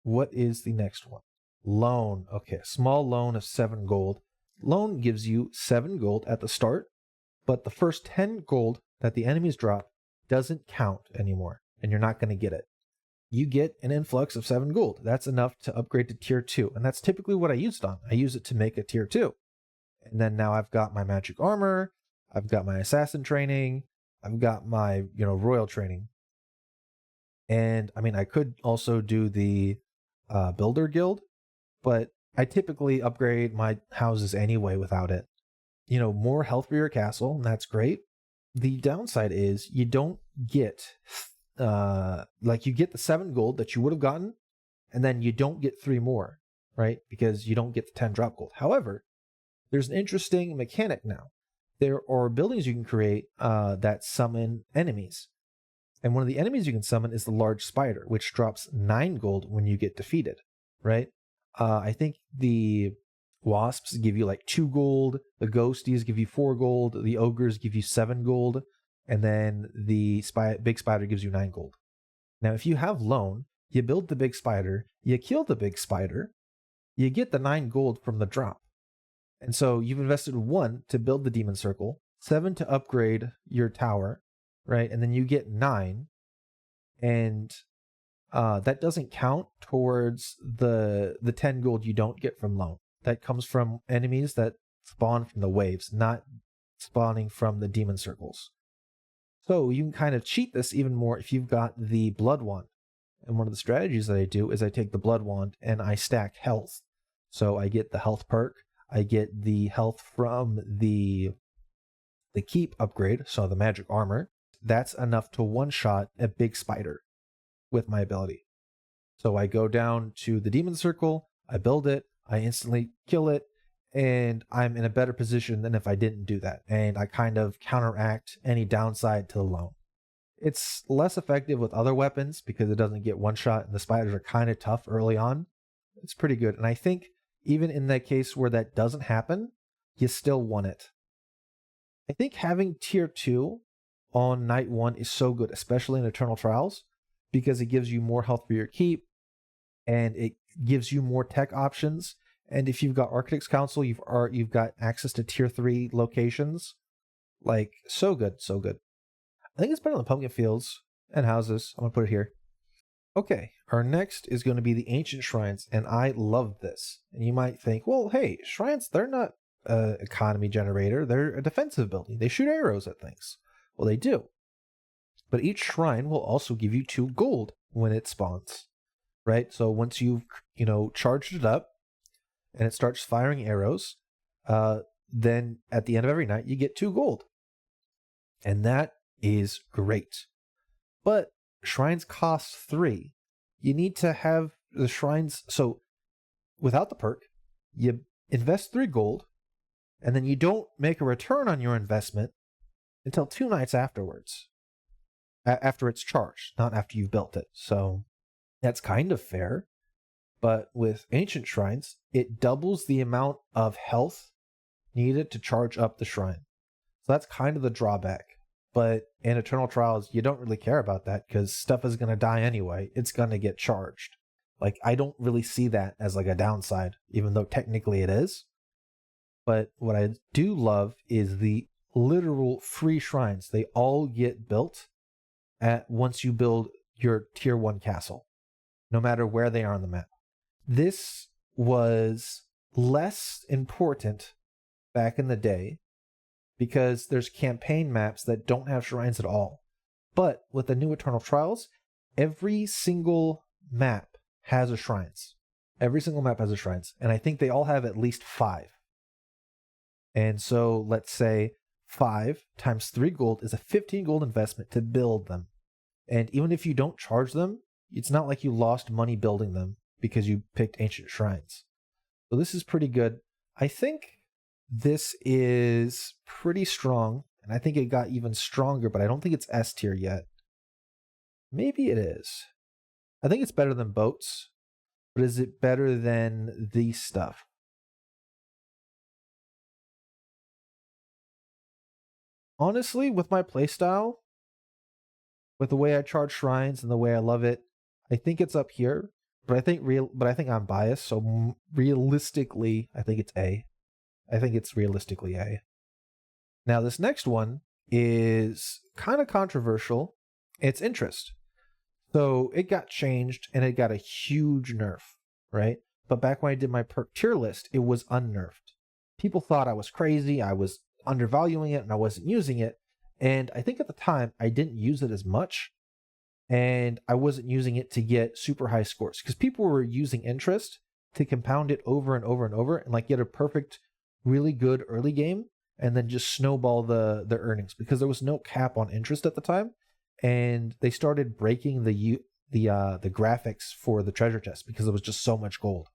A: What is the next one? Loan. Okay, small loan of 7 gold. Loan gives you 7 gold at the start, but the first 10 gold that the enemies drop doesn't count anymore, and you're not going to get it. You get an influx of 7 gold. That's enough to upgrade to tier 2, and that's typically what I used on. I use it to make a tier 2. And then now I've got my magic armor, I've got my assassin training, I've got my, royal training. And I mean, I could also do the builder guild, but I typically upgrade my houses anyway without it. More health for your castle, and that's great. The downside is you don't get you get the 7 gold that you would have gotten, and then you don't get 3 more, right? Because you don't get the 10 drop gold. However, there's an interesting mechanic now. There are buildings you can create that summon enemies. And one of the enemies you can summon is the large spider, which drops 9 gold when you get defeated, right? I think the wasps give you like 2 gold, the ghosties give you 4 gold, the ogres give you 7 gold, and then the big spider gives you 9 gold. Now, if you have loan, you build the big spider, you kill the big spider, you get the 9 gold from the drop. And so you've invested 1 to build the demon circle, 7 to upgrade your tower, right? And then you get 9, and that doesn't count towards the 10 gold you don't get from loan. That comes from enemies that spawn from the waves, not spawning from the demon circles. So you can kind of cheat this even more if you've got the blood wand. And one of the strategies that I do is I take the blood wand and I stack health. So I get the health perk, I get the health from the keep upgrade, so the magic armor. That's enough to one-shot a big spider with my ability. So I go down to the demon circle, I build it, I instantly kill it, and I'm in a better position than if I didn't do that. And I kind of counteract any downside to the loan. It's less effective with other weapons because it doesn't get one shot and the spiders are kind of tough early on. It's pretty good. And I think even in that case where that doesn't happen, you still won it. I think having tier 2 on night 1 is so good, especially in Eternal Trials, because it gives you more health for your keep and it gives you more tech options. And if you've got Architect's Council, you've got access to tier 3 locations. Like, so good, so good. I think it's better than Pumpkin Fields and houses. I'm going to put it here. Okay, our next is going to be the Ancient Shrines, and I love this. And you might think, well, hey, shrines, they're not an economy generator. They're a defensive building. They shoot arrows at things. Well, they do. But each shrine will also give you 2 gold when it spawns, right? So once you've, charged it up and it starts firing arrows, then at the end of every night, you get 2 gold. And that is great. But shrines cost 3. You need to have the shrines. So without the perk, you invest 3 gold, and then you don't make a return on your investment until 2 nights afterwards. After it's charged, not after you've built it. So that's kind of fair. But with Ancient Shrines, it doubles the amount of health needed to charge up the shrine. So that's kind of the drawback. But in Eternal Trials, you don't really care about that because stuff is going to die anyway. It's going to get charged. Like, I don't really see that as like a downside, even though technically it is. But what I do love is the literal free shrines. They all get built once you build your tier 1 castle, no matter where they are on the map. This was less important back in the day because there's campaign maps that don't have shrines at all. But with the new Eternal Trials, every single map has a shrines. Every single map has a shrines. And I think they all have at least 5. And so let's say 5 times 3 gold is a 15 gold investment to build them. And even if you don't charge them, it's not like you lost money building them because you picked Ancient Shrines. So this is pretty good. I think this is pretty strong, and I think it got even stronger, but I don't think it's S tier yet. Maybe it is. I think it's better than boats, but is it better than the stuff? Honestly, with my playstyle, with the way I charge shrines and the way I love it, I think it's up here. But I think I'm biased, so realistically, I think it's A. I think it's realistically A. Now, this next one is kind of controversial. It's interest. So it got changed and it got a huge nerf, right? But back when I did my perk tier list, it was unnerfed. People thought I was crazy, I was undervaluing it, and I wasn't using it. And I think at the time, I didn't use it as much. And I wasn't using it to get super high scores because people were using interest to compound it over and over and over and like get a perfect, really good early game and then just snowball the earnings because there was no cap on interest at the time. And they started breaking the graphics for the treasure chest because there was just so much gold.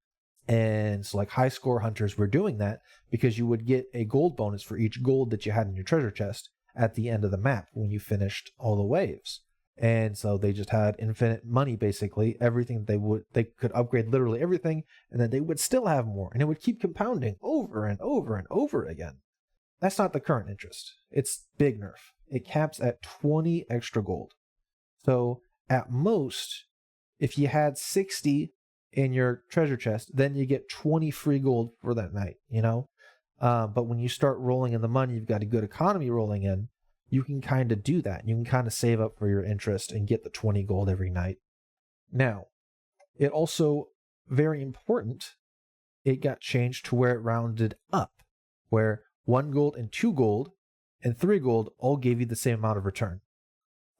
A: And so like high score hunters were doing that because you would get a gold bonus for each gold that you had in your treasure chest at the end of the map when you finished all the waves. And so they just had infinite money, basically. Everything they could upgrade literally everything, and then they would still have more, and it would keep compounding over and over and over again. That's not the current interest. It's big nerf. it caps at 20 extra gold. So at most, if you had 60 in your treasure chest, then you get 20 free gold for that night, you know? But when you start rolling in the money, you've got a good economy rolling in, you can kind of do that. You can kind of save up for your interest and get the 20 gold every night. Now, it also, very important, it got changed to where it rounded up, where 1 gold and 2 gold and 3 gold all gave you the same amount of return.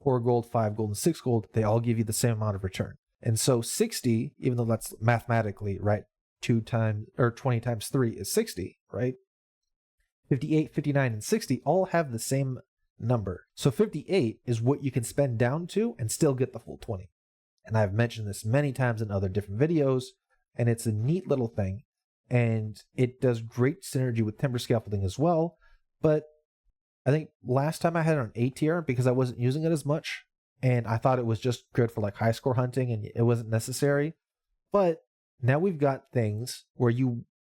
A: 4 gold, 5 gold, and 6 gold, they all give you the same amount of return. And so 60, even though that's mathematically, right, 20 times 3 is 60, right? 58, 59, and 60 all have the same number. So 58 is what you can spend down to and still get the full 20. And I've mentioned this many times in other different videos, and it's a neat little thing. And it does great synergy with timber scaffolding as well. But I think last time I had it on A tier because I wasn't using it as much, and I thought it was just good for like high score hunting and it wasn't necessary. But now we've got things where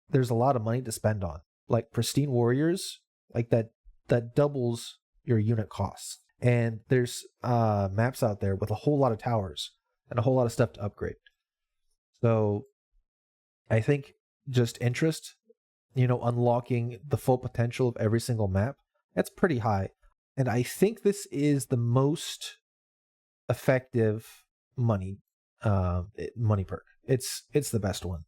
A: there's a lot of money to spend on, like pristine warriors, like that doubles your unit costs. And there's maps out there with a whole lot of towers and a whole lot of stuff to upgrade. So I think just interest, unlocking the full potential of every single map, that's pretty high. And I think this is the most effective money perk. It's the best one.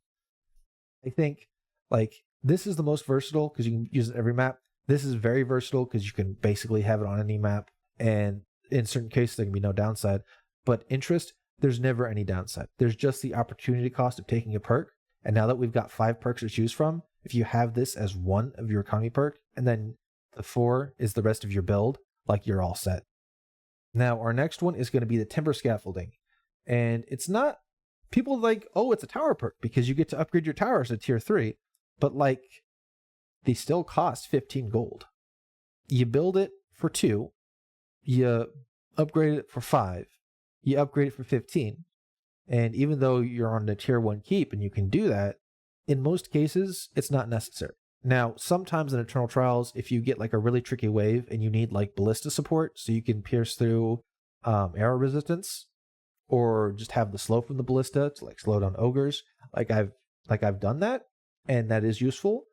A: I think like this is the most versatile because you can use it in every map. This is very versatile because you can basically have it on any map, and in certain cases there can be no downside. But interest, there's never any downside. There's just the opportunity cost of taking a perk. And now that we've got 5 perks to choose from, if you have this as one of your economy perk, and then the 4 is the rest of your build, like you're all set. Now, our next one is going to be the timber scaffolding. And it's not, people like, oh, it's a tower perk because you get to upgrade your towers to tier 3. But like, they still cost 15 gold. You build it for 2, you upgrade it for 5, you upgrade it for 15. And even though you're on the tier 1 keep and you can do that, in most cases, it's not necessary. Now, sometimes in Eternal Trials, if you get like a really tricky wave and you need like ballista support so you can pierce through arrow resistance, or just have the slow from the ballista to like slow down ogres, like I've done that, and that is useful.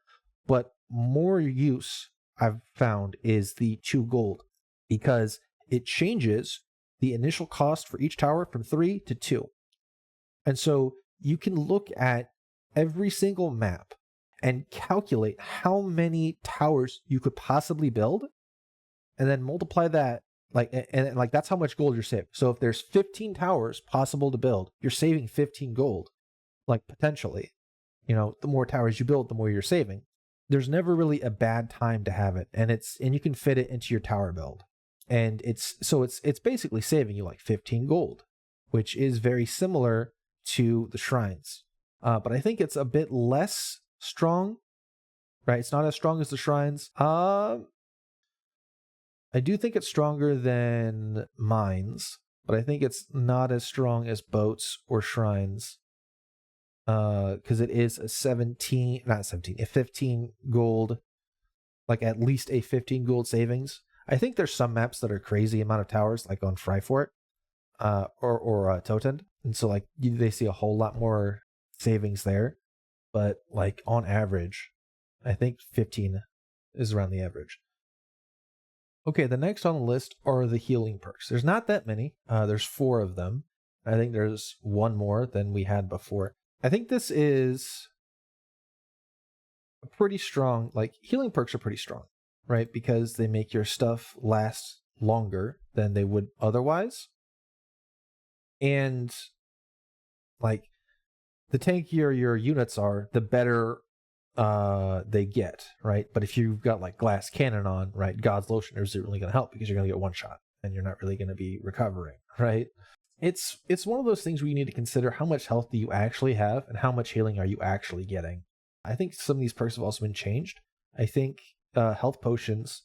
A: But more use I've found is the 2 gold, because it changes the initial cost for each tower from 3 to 2. And so you can look at every single map and calculate how many towers you could possibly build, and then multiply that, and that's how much gold you're saving. So if there's 15 towers possible to build, you're saving 15 gold, like potentially. The more towers you build, the more you're saving. There's never really a bad time to have it, and you can fit it into your tower build. And it's basically saving you like 15 gold, which is very similar to the shrines. But I think it's a bit less strong, right? It's not as strong as the shrines. I do think it's stronger than mines, but I think it's not as strong as boats or shrines. Because it is a 15 gold, like at least a 15 gold savings. I think there's some maps that are crazy amount of towers, like on Fryfort, or Totend, and so like they see a whole lot more savings there. But like on average, I think 15 is around the average. Okay, the next on the list are the healing perks. There's not that many. There's 4 of them. I think there's one more than we had before. I think this is a pretty strong, like healing perks are pretty strong, right? Because they make your stuff last longer than they would otherwise. And like the tankier your units are, the better they get, right? But if you've got like glass cannon on, right, God's Lotion isn't really going to help because you're going to get one shot and you're not really going to be recovering, right? It's one of those things where you need to consider how much health do you actually have and how much healing are you actually getting. I think some of these perks have also been changed. I think health potions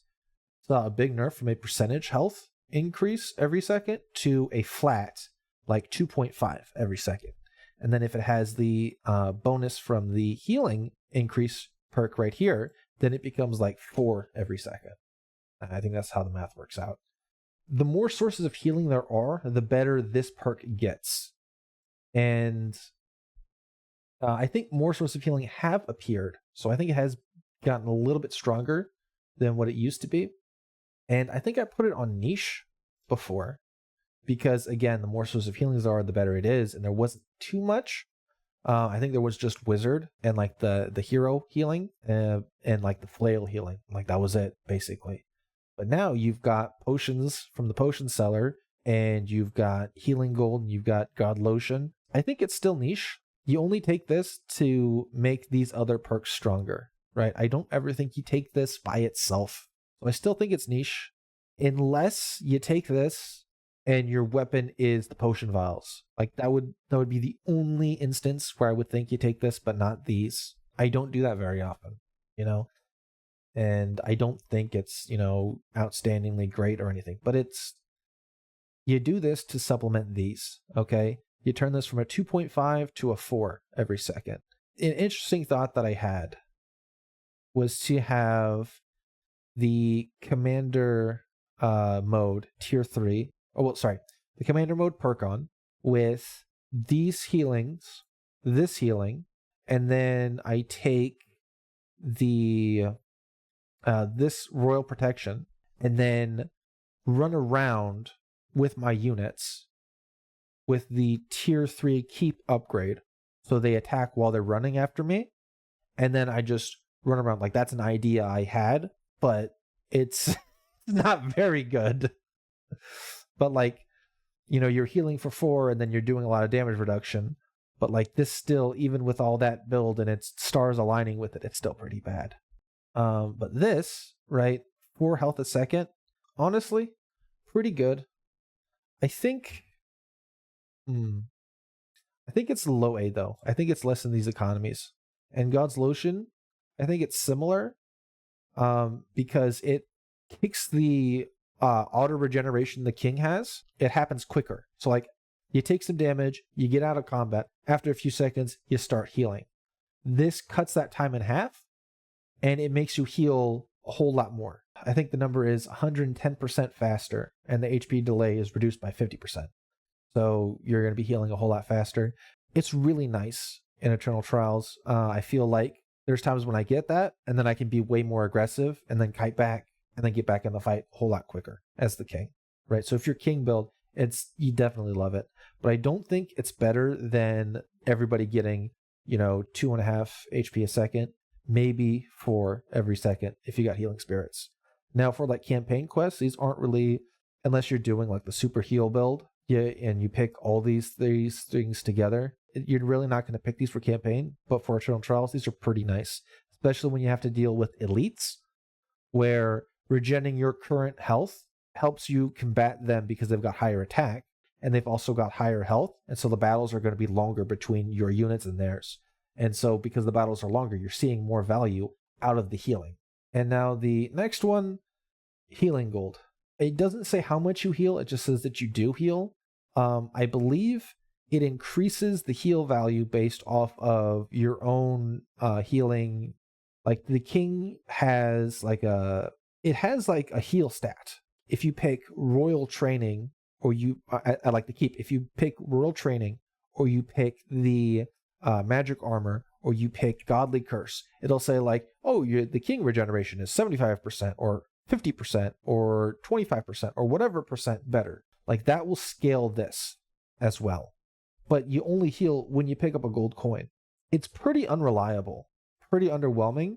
A: saw a big nerf from a percentage health increase every second to a flat, like 2.5 every second. And then if it has the bonus from the healing increase perk right here, then it becomes like 4 every second. I think that's how the math works out. the more sources of healing there are, the better this perk gets. And I think more sources of healing have appeared. So I think it has gotten a little bit stronger than what it used to be. And I think I put it on niche before. Because again, the more sources of healings there are, the better it is. And there wasn't too much. I think there was just wizard and like the hero healing and like the flail healing. Like that was it, basically. But now you've got potions from the potion seller, and you've got healing gold, and you've got god lotion. I think it's still niche. You only take this to make these other perks stronger, right? I don't ever think you take this by itself. So I still think it's niche, unless you take this and your weapon is the potion vials. Like that would be the only instance where I would think you take this, but not these. I don't do that very often, you know? And I don't think it's, you know, outstandingly great or anything, but you do this to supplement these, okay? You turn this from a 2.5 to a 4 every second. An interesting thought that I had was to have the commander mode tier 3, the commander mode perk on with these healings, this healing, and then I take the this royal protection and then run around with my units with the tier 3 keep upgrade, so they attack while they're running after me, and then I just run around. Like that's an idea I had, but it's not very good. But like, you know, you're healing for 4 and then you're doing a lot of damage reduction, but like this still, even with all that build and its stars aligning with it, it's still pretty bad. But this, right, 4 health a second, honestly, pretty good. I think it's low A though. I think it's less than these economies. And God's Lotion, I think it's similar, because it kicks the auto regeneration the king has. It happens quicker. So like you take some damage, you get out of combat. After a few seconds, you start healing. This cuts that time in half, and it makes you heal a whole lot more. I think the number is 110% faster, and the HP delay is reduced by 50%. So you're going to be healing a whole lot faster. It's really nice in Eternal Trials. I feel like there's times when I get that, and then I can be way more aggressive, and then kite back, and then get back in the fight a whole lot quicker as the king, right? So if you're king build, you definitely love it. But I don't think it's better than everybody getting, you know, 2.5 HP a second, maybe 4 every second if you got healing spirits. Now for like campaign quests, these aren't really, unless you're doing like the super heal build, and you pick all these things together, you're really not going to pick these for campaign. But for Eternal Trials, these are pretty nice, especially when you have to deal with elites, where regenerating your current health helps you combat them because they've got higher attack and they've also got higher health, and so the battles are going to be longer between your units and theirs. And so because the battles are longer, you're seeing more value out of the healing. And now the next one, healing gold. It doesn't say how much you heal, it just says that you do heal. I believe it increases the heal value based off of your own healing. Like the king has like a heal stat. If you pick royal training, or I like the keep, if you pick royal training, or you pick the magic armor, or you pick godly curse, it'll say like, oh, the king regeneration is 75% or 50% or 25% or whatever percent better. Like that will scale this as well. But you only heal when you pick up a gold coin. It's pretty unreliable, pretty underwhelming.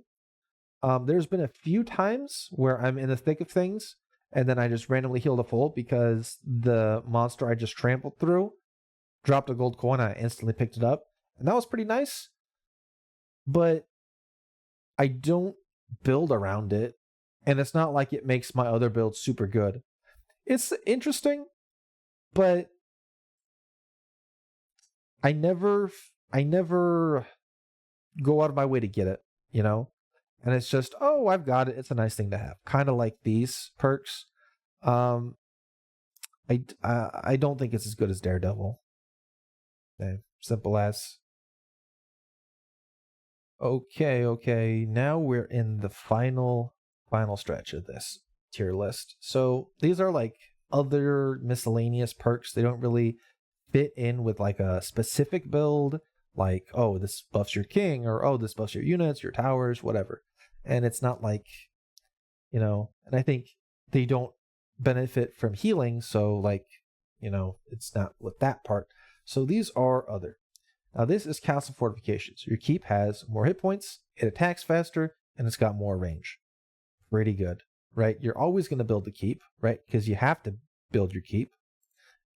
A: There's been a few times where I'm in the thick of things and then I just randomly healed a full because the monster I just trampled through dropped a gold coin and I instantly picked it up. And that was pretty nice. But I don't build around it. And it's not like it makes my other builds super good. It's interesting, but I never go out of my way to get it, you know? And it's just, oh, I've got it. It's a nice thing to have. Kind of like these perks. I don't think it's as good as Daredevil. Okay, simple as. Okay. Now we're in the final stretch of this tier list. So these are like other miscellaneous perks. They don't really fit in with like a specific build, like, oh, this buffs your king, or oh, this buffs your units, your towers, whatever. And it's not like, and I think they don't benefit from healing, so like, it's not with that part. So these are other. Now this is castle fortifications. Your keep has more hit points, it attacks faster, and it's got more range. Pretty good, right? You're always going to build the keep, right? Because you have to build your keep.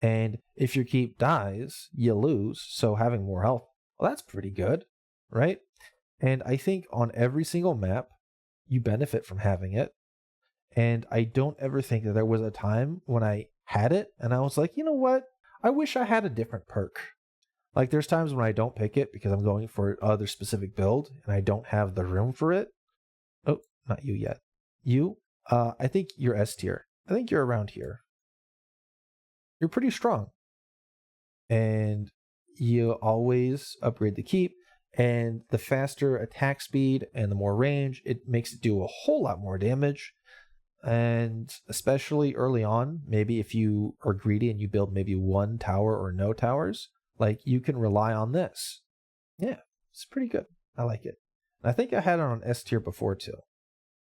A: And if your keep dies, you lose. So having more health, well, that's pretty good, right? And I think on every single map, you benefit from having it. And I don't ever think that there was a time when I had it and I was like, you know what? I wish I had a different perk. Like there's times when I don't pick it because I'm going for other specific build and I don't have the room for it. Oh, not you yet. You, I think you're S tier. I think you're around here. You're pretty strong. And you always upgrade the keep. And the faster attack speed and the more range, it makes it do a whole lot more damage. And especially early on, maybe if you are greedy and you build maybe one tower or no towers, like you can rely on this. Yeah, it's pretty good. I like it. And I think I had it on S tier before too.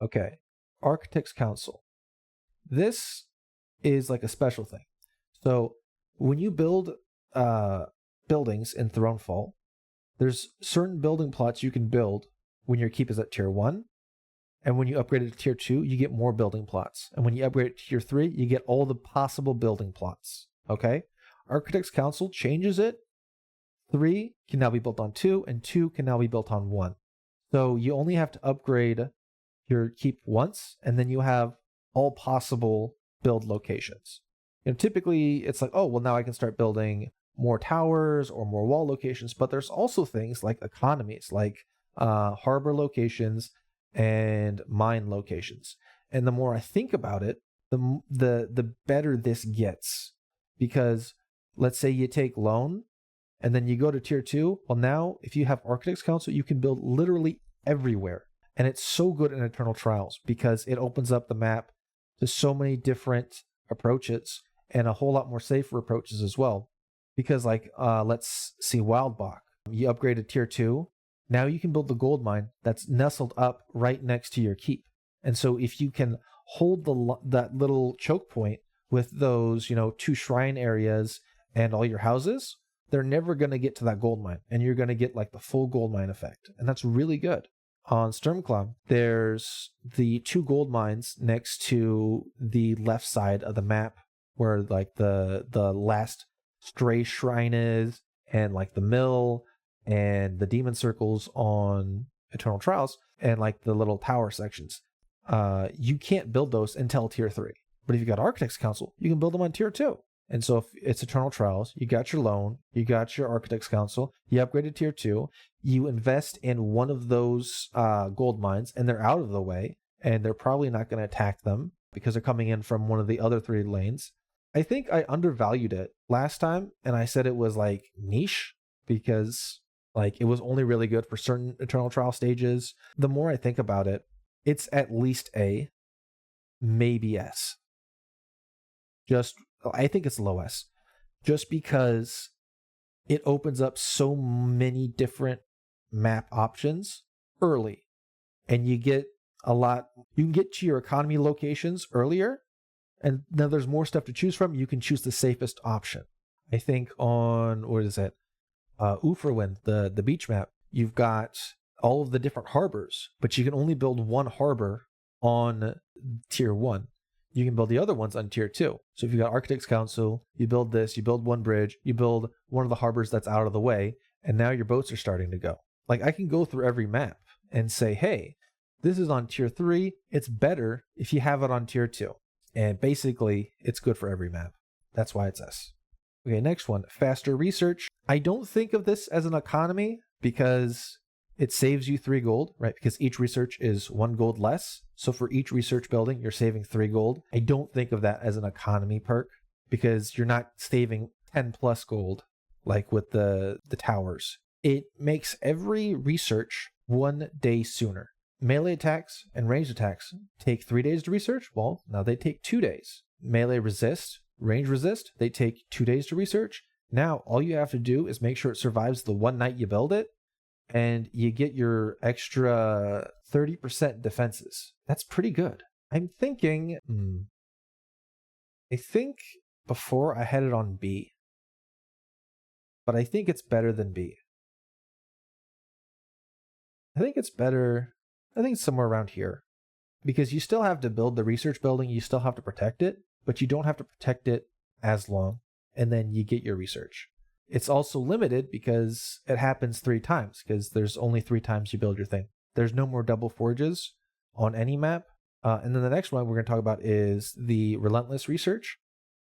A: Okay, Architect's Council. This is like a special thing. So when you build buildings in Thronefall, there's certain building plots you can build when your keep is at tier 1. And when you upgrade it to tier 2, you get more building plots. And when you upgrade it to tier 3, you get all the possible building plots. Okay? Architect's Council changes it. 3 can now be built on 2, and 2 can now be built on 1. So you only have to upgrade your keep once, and then you have all possible build locations. Typically, it's like, oh, well, now I can start building more towers or more wall locations, but there's also things like economies, like harbor locations and mine locations. And the more I think about it, the better this gets. Because let's say you take loan and then you go to tier 2. Well, now if you have Architect's Council, you can build literally everywhere. And it's so good in Eternal Trials because it opens up the map to so many different approaches and a whole lot more safer approaches as well. Because like, let's see Wildbach. You upgrade to tier 2. Now you can build the gold mine that's nestled up right next to your keep. And so if you can hold that little choke point with those, 2 shrine areas and all your houses, they're never going to get to that gold mine. And you're going to get like the full gold mine effect. And that's really good. On Sturmklamm, there's the 2 gold mines next to the left side of the map where like the last stray shrine is, and like the mill and the demon circles on Eternal Trials, and like the little tower sections. You can't build those until tier 3. But if you got Architect's Council, you can build them on tier 2. And so if it's Eternal Trials, you got your loan, you got your Architect's Council, you upgrade to tier 2, you invest in one of those gold mines, and they're out of the way, and they're probably not going to attack them because they're coming in from one of the other 3 lanes. I think I undervalued it last time, and I said it was like niche because like it was only really good for certain Eternal Trial stages. The more I think about it, it's at least A, maybe S. I think it's low S. Just because it opens up so many different map options early. And you get you can get to your economy locations earlier. And now there's more stuff to choose from. You can choose the safest option. I think on, what is it? Uferwind, the beach map, you've got all of the different harbors, but you can only build one harbor on tier 1. You can build the other ones on tier 2. So if you got Architect's Council, you build this, you build one bridge, you build one of the harbors that's out of the way, and now your boats are starting to go. Like I can go through every map and say, hey, this is on tier 3. It's better if you have it on tier 2. And basically, it's good for every map. That's why it's S. Okay, next one, faster research. I don't think of this as an economy because it saves you 3 gold, right? Because each research is 1 gold less. So for each research building, you're saving 3 gold. I don't think of that as an economy perk because you're not saving 10 plus gold like with the towers. It makes every research 1 day sooner. Melee attacks and ranged attacks take 3 days to research. Well, now they take 2 days. melee resist, range resist, they take 2 days to research. Now, all you have to do is make sure it survives the one night you build it, and you get your extra 30% defenses. That's pretty good. I'm thinking, I think before I had it on B, but I think it's better than B. I think it's better, I think it's somewhere around here, because you still have to build the research building, you still have to protect it, but you don't have to protect it as long, and then you get your research. It's also limited because it happens 3 times, because there's only 3 times you build your thing. There's no more double forges on any map. And then the next one we're going to talk about is the relentless research,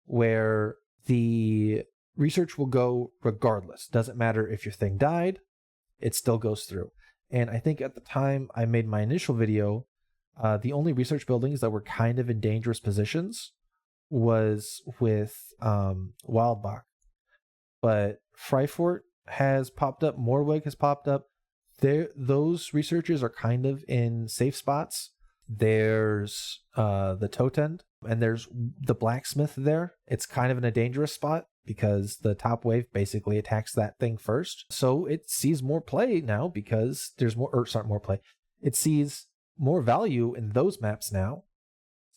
A: where the research will go regardless. Doesn't matter if your thing died, it still goes through. And I think at the time I made my initial video, the only research buildings that were kind of in dangerous positions was with Wildbach. But Freifort has popped up, Morwig has popped up. Those researchers are kind of in safe spots. There's the Totend, and there's the Blacksmith there. It's kind of in a dangerous spot because the top wave basically attacks that thing first. So it sees more play now because there's more play. It sees more value in those maps now,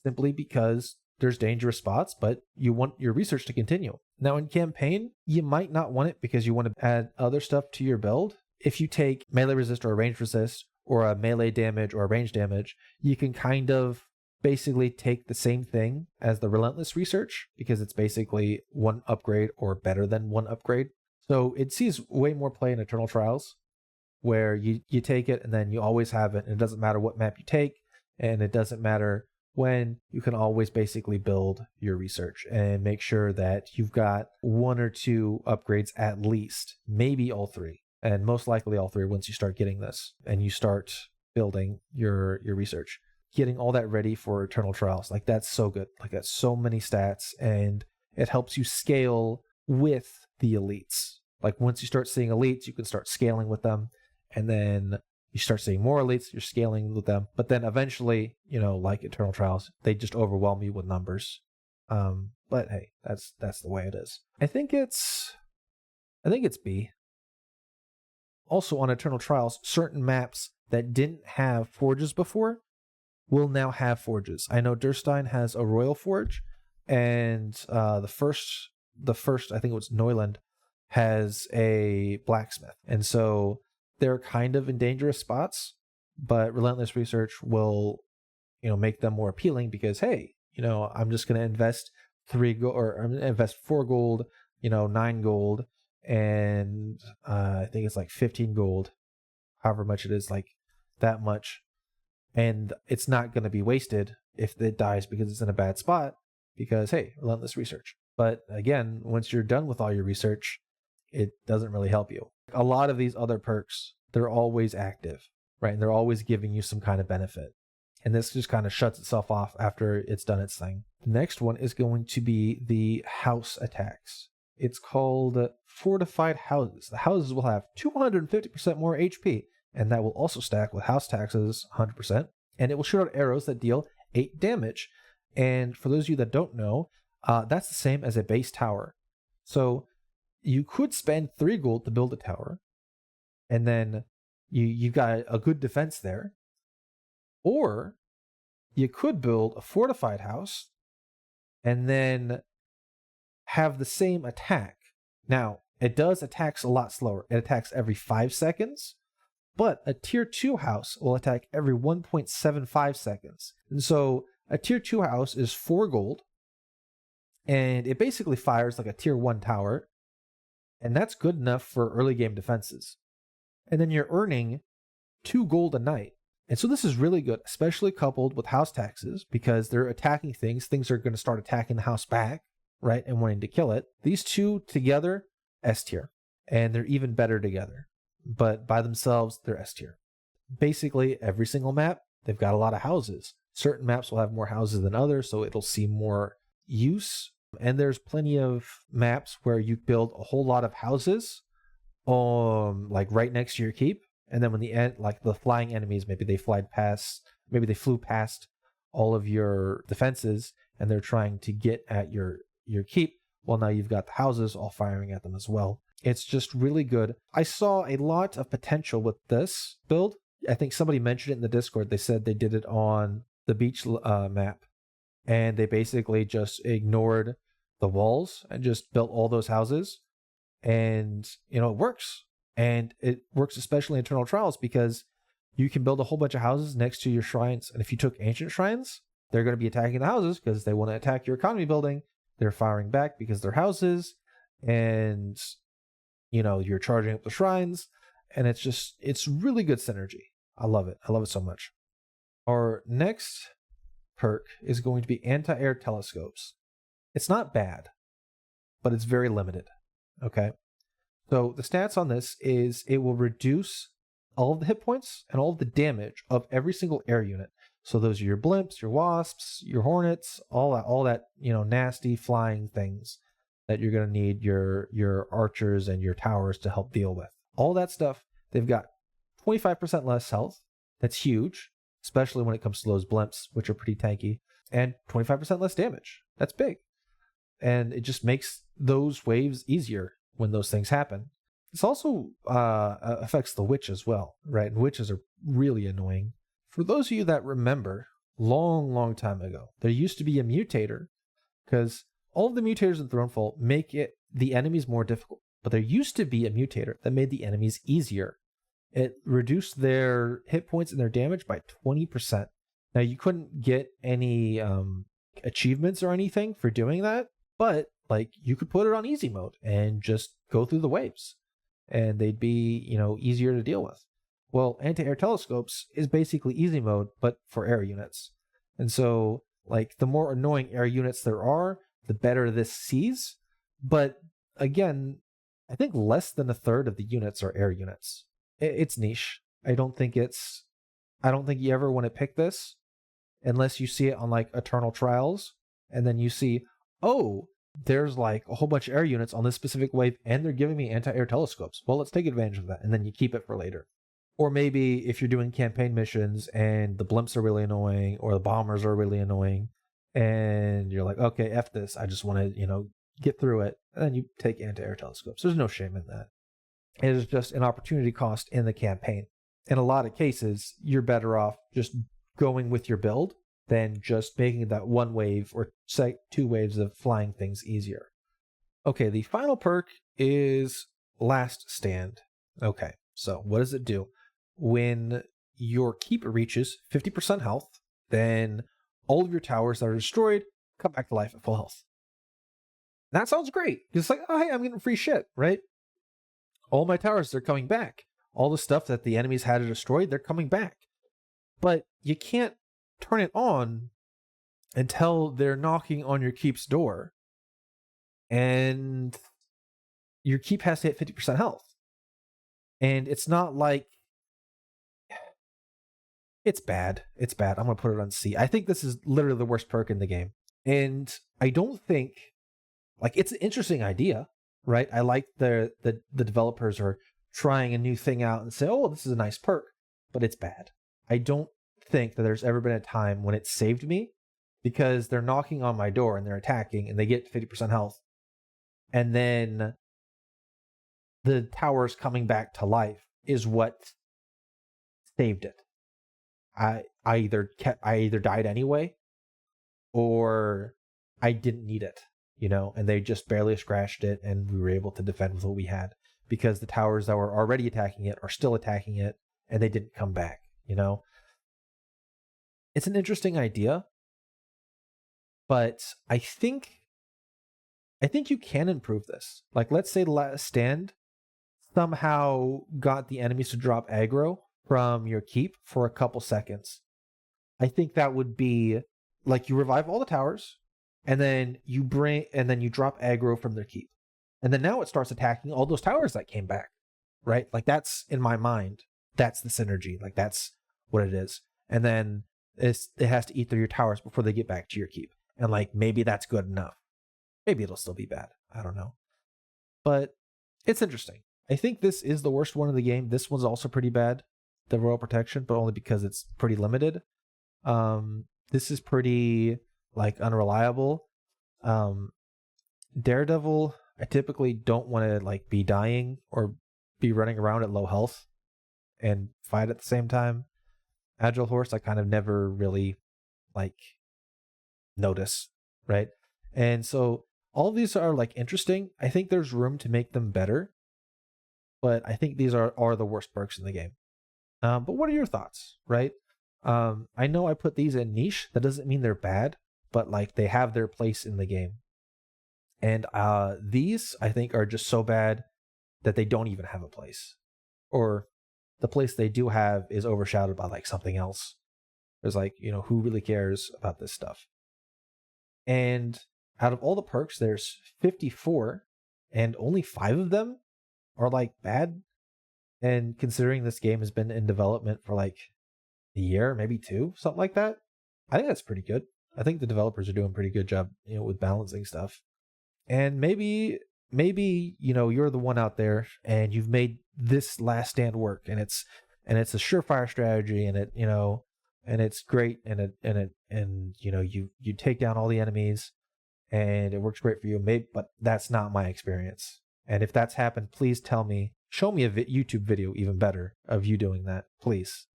A: simply because there's dangerous spots, but you want your research to continue. Now in campaign, you might not want it because you want to add other stuff to your build. If you take melee resist or a range resist or a melee damage or a range damage, you can kind of basically take the same thing as the relentless research because it's basically 1 upgrade or better than 1 upgrade. So it sees way more play in Eternal Trials, where you take it and then you always have it, and it doesn't matter what map you take, and it doesn't matter when, you can always basically build your research and make sure that you've got 1 or 2 upgrades at least, maybe all 3, and most likely all 3 once you start getting this and you start building your research. Getting all that ready for Eternal Trials, like that's so good. Like that's so many stats, and it helps you scale with the elites. Like once you start seeing elites, you can start scaling with them, and then you start seeing more elites, you're scaling with them. But then eventually, like Eternal Trials, they just overwhelm you with numbers. But hey, that's the way it is. I think it's B. Also on Eternal Trials, certain maps that didn't have forges before will now have forges. I know Durstein has a Royal Forge, and the first I think it was Neuland has a Blacksmith, and so they're kind of in dangerous spots. But Relentless Research will, make them more appealing because hey, I'm just going to invest 3 gold, or I'm going to invest 4 gold, 9 gold, and I think it's like 15 gold, however much it is, like that much. And it's not going to be wasted if it dies because it's in a bad spot, because, hey, relentless research. But again, once you're done with all your research, it doesn't really help you. A lot of these other perks, they're always active, right? And they're always giving you some kind of benefit. And this just kind of shuts itself off after it's done its thing. The next one is going to be the house attacks. It's called Fortified Houses. The houses will have 250% more HP, and that will also stack with house taxes 100%, and it will shoot out arrows that deal 8 damage. And for those of you that don't know, that's the same as a base tower. So you could spend 3 gold to build a tower, and then you got a good defense there. Or you could build a fortified house and then have the same attack. Now, it does attacks a lot slower. It attacks every 5 seconds. But a tier 2 house will attack every 1.75 seconds. And so a tier 2 house is 4 gold. And it basically fires like a tier 1 tower. And that's good enough for early game defenses. And then you're earning 2 gold a night. And so this is really good, especially coupled with house taxes, because they're attacking things. Things are going to start attacking the house back, right? And wanting to kill it. These two together, S tier. And they're even better together. But by themselves, they're S tier. Basically, every single map, they've got a lot of houses. Certain maps will have more houses than others, so it'll see more use. And there's plenty of maps where you build a whole lot of houses, like right next to your keep. And then when the flying enemies, maybe they flew past all of your defenses, and they're trying to get at your keep. Well, now you've got the houses all firing at them as well. It's just really good. I saw a lot of potential with this build. I think somebody mentioned it in the Discord. They said they did it on the beach map, and they basically just ignored the walls and just built all those houses. And, it works. And it works especially in Eternal Trials because you can build a whole bunch of houses next to your shrines. And if you took ancient shrines, they're going to be attacking the houses because they want to attack your economy building. They're firing back because they're houses. And, you're charging up the shrines. And it's really good synergy. I love it. I love it so much. Our next perk is going to be anti-air telescopes. It's not bad, but it's very limited. Okay. So the stats on this is it will reduce all of the hit points and all of the damage of every single air unit. So those are your blimps, your wasps, your hornets, all that, nasty flying things that you're going to need your archers and your towers to help deal with. All that stuff, they've got 25% less health. That's huge, especially when it comes to those blimps, which are pretty tanky, and 25% less damage. That's big. And it just makes those waves easier when those things happen. This also affects the witch as well, right? And witches are really annoying. For those of you that remember, long time ago, there used to be a mutator, because all of the mutators in Thronefall make the enemies more difficult. But there used to be a mutator that made the enemies easier. It reduced their hit points and their damage by 20%. Now, you couldn't get any achievements or anything for doing that, but you could put it on easy mode and just go through the waves, and they'd be, easier to deal with. Well, anti-air telescopes is basically easy mode, but for air units. And so, the more annoying air units there are, the better this sees. But again, I think less than a third of the units are air units. It's niche. I don't think you ever want to pick this unless you see it on Eternal Trials, and then you see, oh, there's a whole bunch of air units on this specific wave and they're giving me anti-air telescopes. Well, let's take advantage of that. And then you keep it for later. Or maybe if you're doing campaign missions and the blimps are really annoying or the bombers are really annoying and you're like, okay, F this. I just want to, get through it. And then you take anti-air telescopes. There's no shame in that. It is just an opportunity cost in the campaign. In a lot of cases, you're better off just going with your build than just making that one wave or two waves of flying things easier. Okay, the final perk is Last Stand. Okay, so what does it do? When your keep reaches 50% health, then all of your towers that are destroyed come back to life at full health. That sounds great. It's oh, hey, I'm getting free shit, right? All my towers, they're coming back. All the stuff that the enemies had to destroy, they're coming back. But you can't turn it on until they're knocking on your keep's door. And your keep has to hit 50% health. And it's not it's bad. It's bad. I'm going to put it on C. I think this is literally the worst perk in the game. And I don't think, it's an interesting idea, right? I like the developers are trying a new thing out and say, oh, this is a nice perk, but it's bad. I don't think that there's ever been a time when it saved me because they're knocking on my door and they're attacking and they get 50% health. And then the towers coming back to life is what saved it. I either died anyway or I didn't need it, and they just barely scratched it and we were able to defend with what we had because the towers that were already attacking it are still attacking it and they didn't come back, It's an interesting idea, but I think you can improve this. Let's say Last Stand somehow got the enemies to drop aggro from your keep for a couple seconds. I think that would be you revive all the towers and then you drop aggro from their keep. And then now it starts attacking all those towers that came back, right? That's in my mind. That's the synergy. That's what it is. And then it has to eat through your towers before they get back to your keep. And maybe that's good enough. Maybe it'll still be bad. I don't know. But it's interesting. I think this is the worst one of the game. This one's also pretty bad, the Royal Protection, but only because it's pretty limited. This is pretty like unreliable. Daredevil, I typically don't want to like be dying or be running around at low health and fight at the same time. Agile Horse, I kind of never really like notice, right? And so all of these are like interesting. I think there's room to make them better, but I think these are the worst perks in the game. But what are your thoughts, right? I know I put these in niche. That doesn't mean they're bad, but like they have their place in the game. And these I think are just so bad that they don't even have a place, or the place they do have is overshadowed by like something else. There's like, who really cares about this stuff? And out of all the perks, there's 54, and only 5 of them are like bad. And considering this game has been in development for like a year, maybe 2, something like that, I think that's pretty good. I think the developers are doing a pretty good job, with balancing stuff. And maybe you're the one out there and you've made this last stand work, and it's a surefire strategy, and and it's great, and you take down all the enemies and it works great for you. Maybe, but that's not my experience. And if that's happened, please tell me, show me a YouTube video even better of you doing that, please.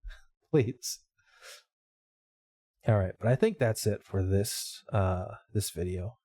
A: Please. All right, but I think that's it for this video.